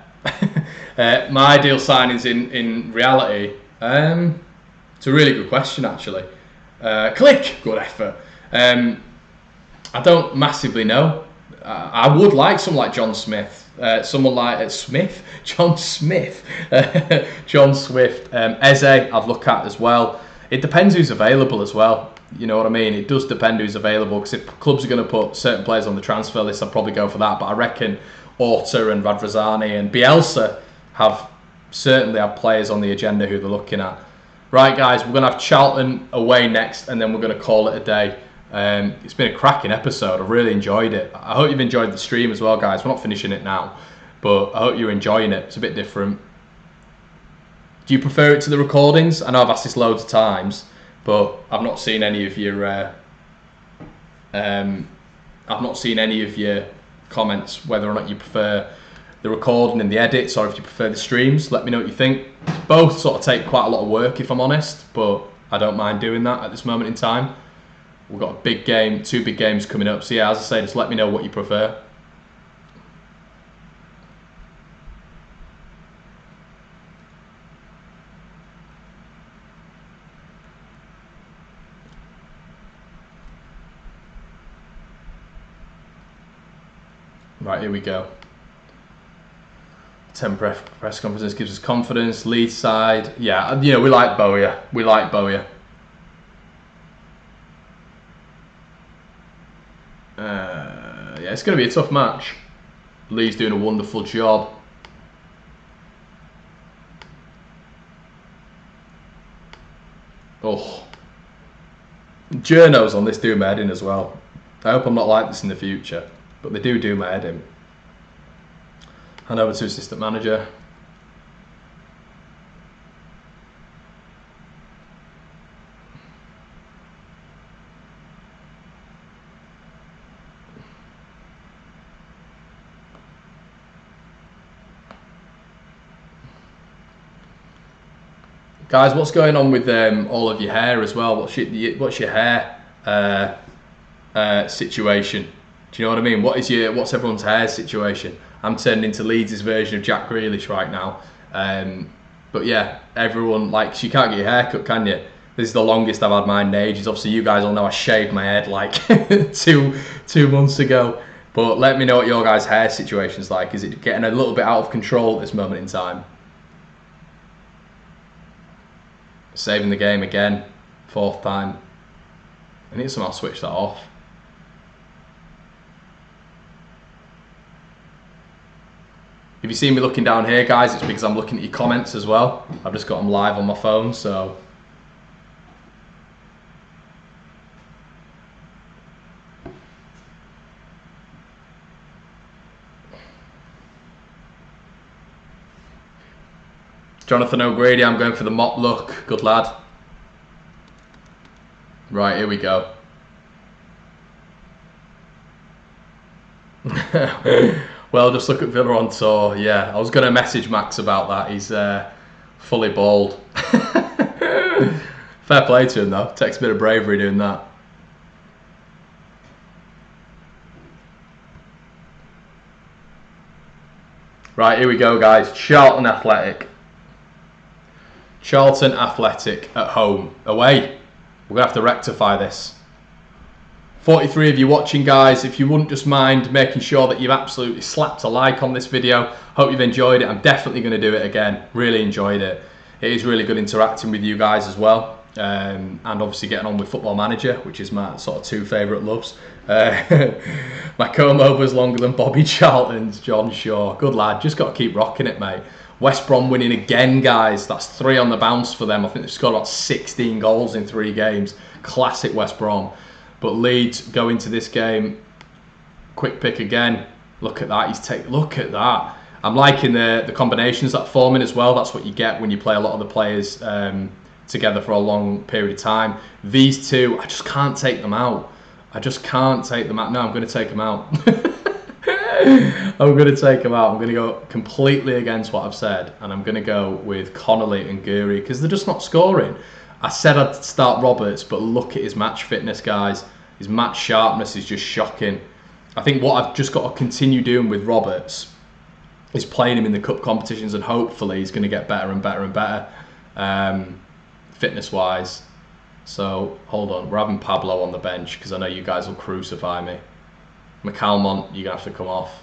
My ideal signings in reality, it's a really good question actually. Click, good effort. I don't massively know. I would like someone like John Smith, someone like John Smith, John Swift, Eze I've looked at as well. It depends who's available as well. You know what I mean? It does depend who's available, because if clubs are going to put certain players on the transfer list, I'll probably go for that. But I reckon Orta and Radrazani and Bielsa certainly have players on the agenda who they're looking at. Right, guys, we're going to have Charlton away next, and then we're going to call it a day. It's been a cracking episode. I've really enjoyed it. I hope you've enjoyed the stream as well, guys. We're not finishing it now, but I hope you're enjoying it. It's a bit different. Do you prefer it to the recordings? I know I've asked this loads of times, but I've not seen any of your comments whether or not you prefer the recording and the edits, or if you prefer the streams. Let me know what you think. Both sort of take quite a lot of work, if I'm honest, but I don't mind doing that at this moment in time. We've got a big game, 2 big games coming up. So yeah, as I say, just let me know what you prefer. Right, here we go. 10 press conferences gives us confidence. Leeds side, yeah, we like Bowyer. We like Bowyer. Yeah, it's going to be a tough match. Lee's doing a wonderful job. Oh, journos on this do my head in as well. I hope I'm not like this in the future, but they do my head in. Hand over to assistant manager. Guys, what's going on with all of your hair as well? What's your hair situation? Do you know what I mean? What's everyone's hair situation? I'm turning into Leeds' version of Jack Grealish right now. But yeah, everyone, you can't get your hair cut, can you? This is the longest I've had mine in ages. Obviously, you guys all know I shaved my head like two months ago. But let me know what your guys' hair situation's like. Is it getting a little bit out of control at this moment in time? Saving the game again, 4th time. I need to somehow switch that off. If you see me looking down here, guys, it's because I'm looking at your comments as well. I've just got them live on my phone, so. Jonathan O'Grady, I'm going for the mop look. Good lad. Right, here we go. Well, just look at Villa on tour. Yeah, I was going to message Max about that. He's fully bald. Fair play to him though. Takes a bit of bravery doing that. Right, here we go, guys. Charlton Athletic. Charlton Athletic at home. Away. We're going to have to rectify this. 43 of you watching, guys. If you wouldn't just mind making sure that you've absolutely slapped a like on this video. Hope you've enjoyed it. I'm definitely going to do it again. Really enjoyed it. It is really good interacting with you guys as well. And obviously getting on with Football Manager, which is my sort of two favourite loves. My comb over's longer than Bobby Charlton's. John Shaw. Good lad. Just got to keep rocking it, mate. West Brom winning again, guys. That's 3 on the bounce for them. I think they've scored about 16 goals in 3 games. Classic West Brom. But Leeds go into this game. Quick pick again. Look at that. Look at that. I'm liking the combinations that are forming as well. That's what you get when you play a lot of the players together for a long period of time. These two, I just can't take them out. I just can't take them out. No, I'm going to take them out. I'm going to take them out. I'm going to go completely against what I've said. And I'm going to go with Connolly and Goury because they're just not scoring. I said I'd start Roberts, but look at his match fitness, guys. His match sharpness is just shocking. I think what I've just got to continue doing with Roberts is playing him in the cup competitions, and hopefully he's going to get better and better and better fitness-wise. So, hold on. We're having Pablo on the bench because I know you guys will crucify me. McCalmont, you're going to have to come off.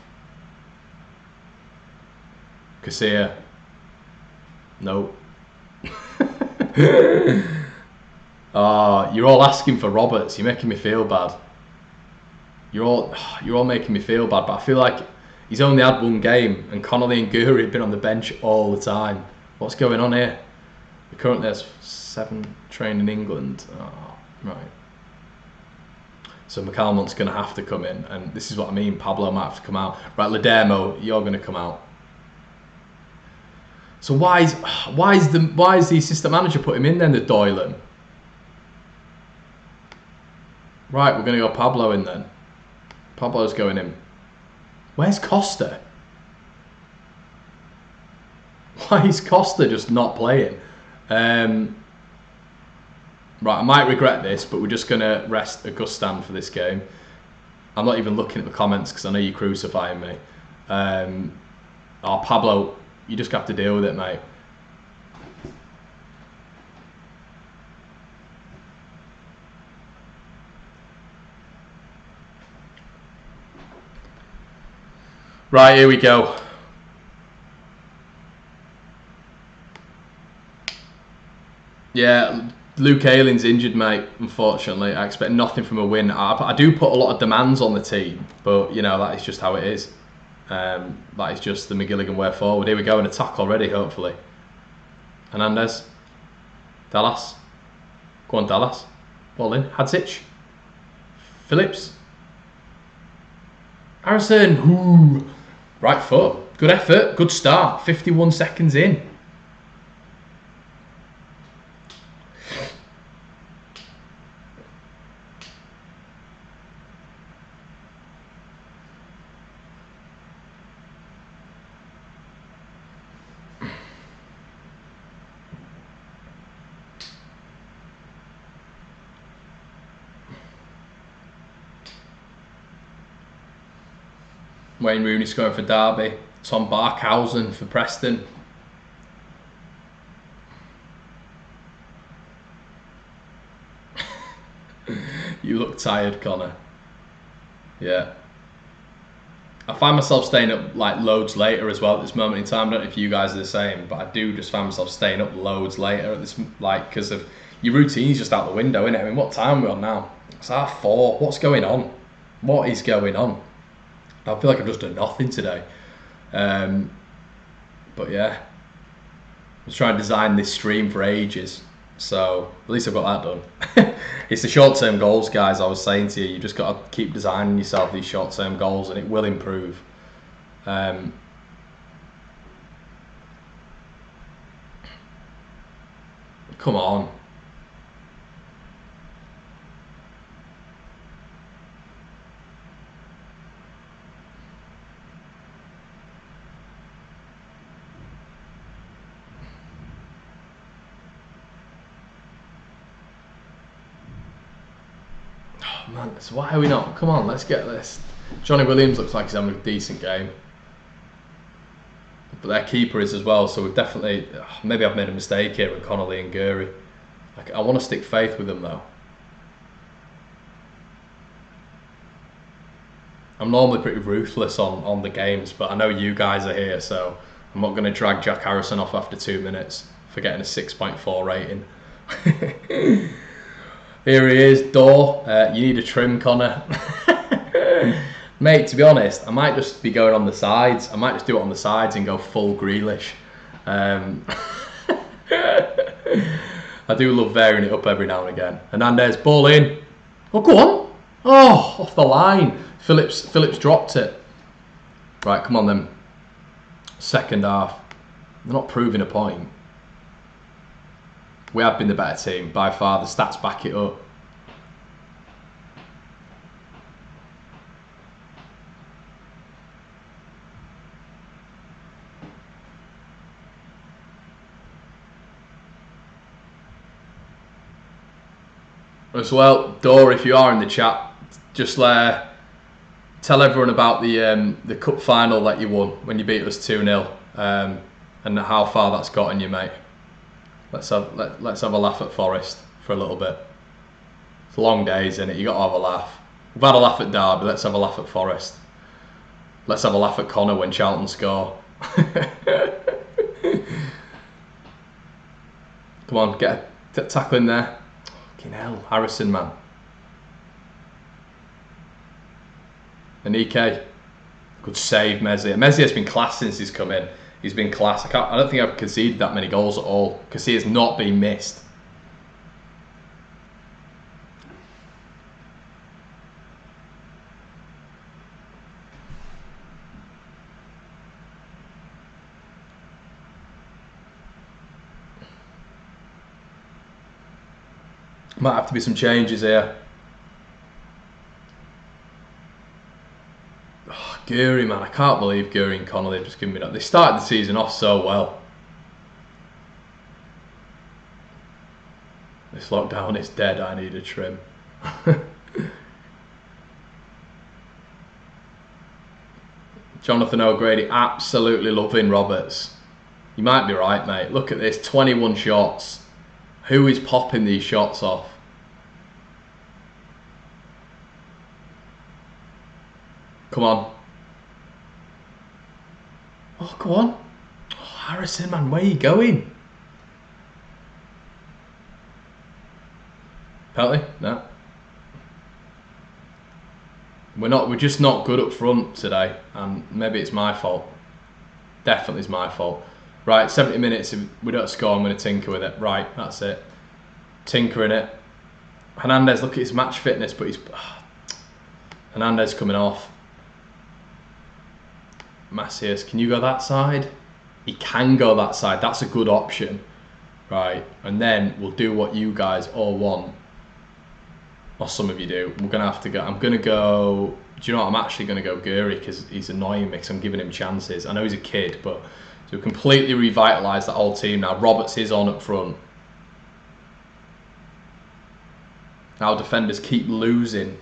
Casilla. Nope. Oh, you're all asking for Roberts. You're making me feel bad. You're all making me feel bad. But I feel like he's only had 1 game, and Connolly and Goury have been on the bench all the time. What's going on here? We currently have 7 trained in England. Oh, right. So McCalmont's going to have to come in, and this is what I mean. Pablo might have to come out. Right, Ledemo, you're going to come out. So why is the assistant manager put him in then, the Doylan? Right, we're going to go Pablo in then. Pablo's going in. Where's Costa? Why is Costa just not playing? Right, I might regret this, but we're just going to rest Augustin for this game. I'm not even looking at the comments because I know you're crucifying me. Oh, Pablo, you just have to deal with it, mate. Right, here we go. Yeah, Luke Ayling's injured, mate, unfortunately. I expect nothing from a win. I do put a lot of demands on the team, but, you know, that is just how it is. That is just the McGilligan way forward. Here we go, an attack already, hopefully. Hernandez. Dallas. Go on, Dallas. Ball in. Hadzic. Phillips. Harrison. Ooh. Right foot. Good effort. Good start. 51 seconds in. Wayne Rooney scoring for Derby. Tom Barkhausen for Preston. You look tired, Conor. Yeah. I find myself staying up like loads later as well at this moment in time. I don't know if you guys are the same, but I do just find myself staying up loads later at this, like, because of your routine's just out the window, innit? I mean, what time are we on now? It's 4:30. What's going on? What is going on? I feel like I've just done nothing today. But yeah, I was trying to design this stream for ages, so at least I've got that done. It's the short-term goals, guys. I was saying to you, you just got to keep designing yourself these short-term goals, and it will improve. Come on. Oh man, so why are we not? Come on, let's get this. Johnny Williams looks like he's having a decent game. But their keeper is as well, so we've definitely... maybe I've made a mistake here with Connolly and Gurry. I want to stick faith with them though. I'm normally pretty ruthless on the games, but I know you guys are here, so I'm not going to drag Jack Harrison off after 2 minutes for getting a 6.4 rating. Here he is, Door. You need a trim, Conor. Mate, to be honest, I might just be going on the sides. I might just do it on the sides and go full Grealish. I do love varying it up every now and again. Hernandez, ball in. Oh, go on. Oh, off the line. Phillips dropped it. Right, come on then. Second half. They're not proving a point. We have been the better team by far. The stats back it up. As well, Dor, if you are in the chat, just tell everyone about the cup final that you won when you beat us 2-0, and how far that's gotten you, mate. Let's have a laugh at Forest for a little bit. It's long days, isn't it? You got to have a laugh. We've had a laugh at Derby. Let's have a laugh at Forest. Let's have a laugh at Conor when Charlton score. Come on, get a tackle in there. Fucking hell, Harrison, man. Anike. Good save, Messi. Messi has been class since he's come in. He's been class. I don't think I've conceded that many goals at all because he has not been missed. Might have to be some changes here. Oh, Gurry, man, I can't believe Gurry and Connolly just given me that. They started the season off so well. This lockdown is dead. I need a trim. Jonathan O'Grady, absolutely loving Roberts. You might be right, mate. Look at this, 21 shots. Who is popping these shots off? Come on. Oh, come on. Oh, Harrison, man, where are you going? Penalty? No. We're just not good up front today, and maybe it's my fault. Definitely it's my fault. Right, 70 minutes, if we don't score, I'm going to tinker with it. Right, that's it. Tinkering it. Hernandez, look at his match fitness, but he's... Hernandez coming off. Macias, can you go that side? He can go that side. That's a good option. Right, and then we'll do what you guys all want. Or some of you do. We're going to have to go... I'm going to go... Do you know what? I'm actually going to go Gurry because he's annoying me because I'm giving him chances. I know he's a kid, but... So we've completely revitalised that whole team now. Roberts is on up front. Our defenders keep losing.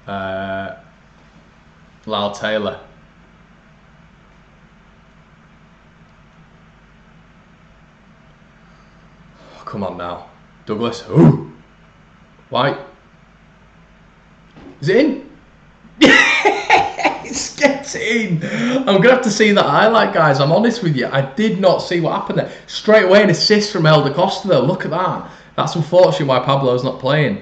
Lyle Taylor. Oh, come on now. Douglas. Ooh. White. Is it in? Get in. I'm going to have to see that highlight, guys. I'm honest with you. I did not see what happened there. Straight away an assist from Elder Costa, though. Look at that. That's unfortunate why Pablo's not playing.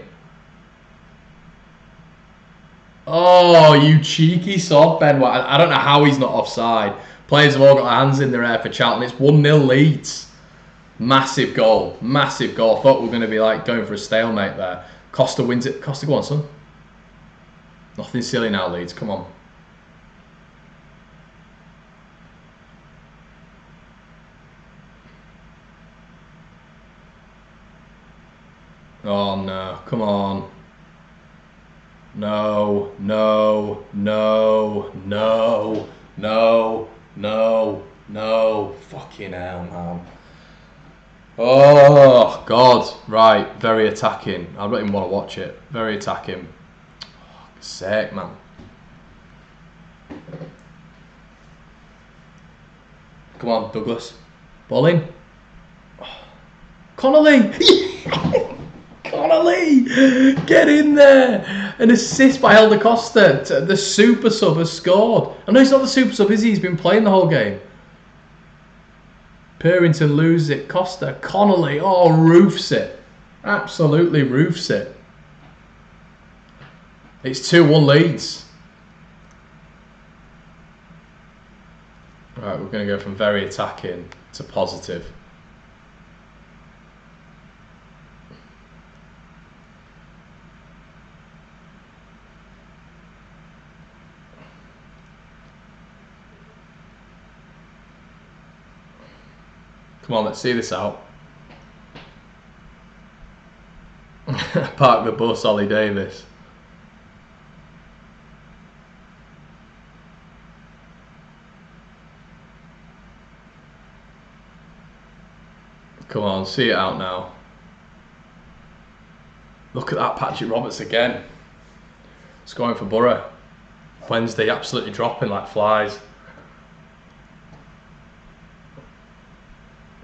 Oh, you cheeky sod, Ben. I don't know how he's not offside. Players have all got their hands in their air for Charlton. It's 1-0 Leeds. Massive goal. Massive goal. I thought we were going to be like going for a stalemate there. Costa wins it. Costa, go on, son. Nothing silly now, Leeds. Come on. Oh no, come on. No, no, no, no, no, no, no. Fucking hell, man. Oh, God. Right, very attacking. I don't even want to watch it. Very attacking. Fuck's sake, man. Come on, Douglas. Ball in. Connolly! Connolly! Get in there! An assist by Helder Costa. The super sub has scored. I know he's not the super sub, is he? He's been playing the whole game. Purrington loses it. Costa. Connolly. Oh, roofs it. Absolutely roofs it. It's 2-1 Leeds. Right, we're going to go from very attacking to positive. Come on, let's see this out. Park the bus, Ollie Davis. Come on, see it out now. Look at that, Patrick Roberts again. Scoring for Borough. Wednesday absolutely dropping like flies.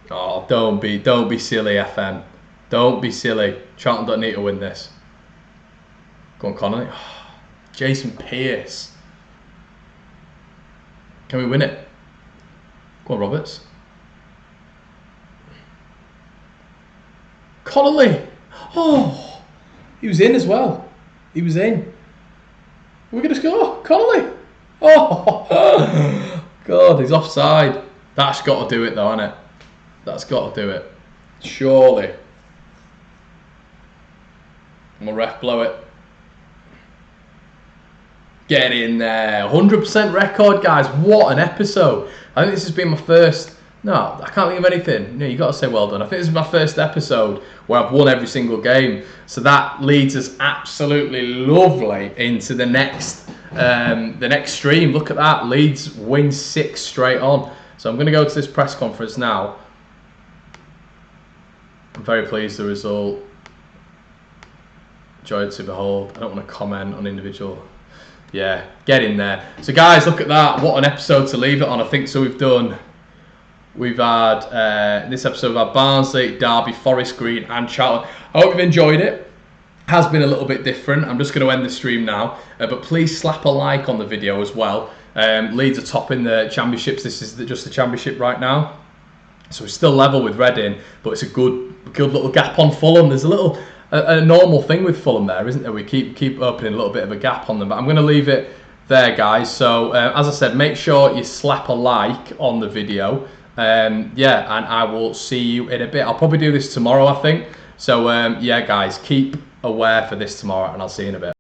Oh, don't be silly, FM. Don't be silly. Charlton don't need to win this. Go on, Conor. Oh, Jason Pearce. Can we win it? Go on, Roberts. Connolly. Oh, he was in as well. He was in. We're going to score. Connolly. Oh, God, he's offside. That's got to do it though, hasn't it? That's got to do it. Surely. I'm a ref, blow it. Get in there. 100% record, guys. What an episode. I think this has been my first... No, I can't think of anything. No, you got to say well done. I think this is my first episode where I've won every single game. So that leads us absolutely lovely into the next stream. Look at that. Leeds win 6 straight on. So I'm going to go to this press conference now. I'm very pleased with the result. Joy to behold. I don't want to comment on individual. Yeah, get in there. So guys, look at that. What an episode to leave it on. I think so we've had, in this episode we've had Barnsley, Derby, Forest Green and Charlton. I hope you've enjoyed it. Has been a little bit different. I'm just going to end the stream now. But please slap a like on the video as well. Leeds are top in the championships. This is just the championship right now. So we're still level with Reading, but it's a good little gap on Fulham. There's a normal thing with Fulham there, isn't there? We keep opening a little bit of a gap on them. But I'm going to leave it there, guys. So as I said, make sure you slap a like on the video. Yeah, and I will see you in a bit. I'll probably do this tomorrow, I think. So yeah, guys, keep aware for this tomorrow, and I'll see you in a bit.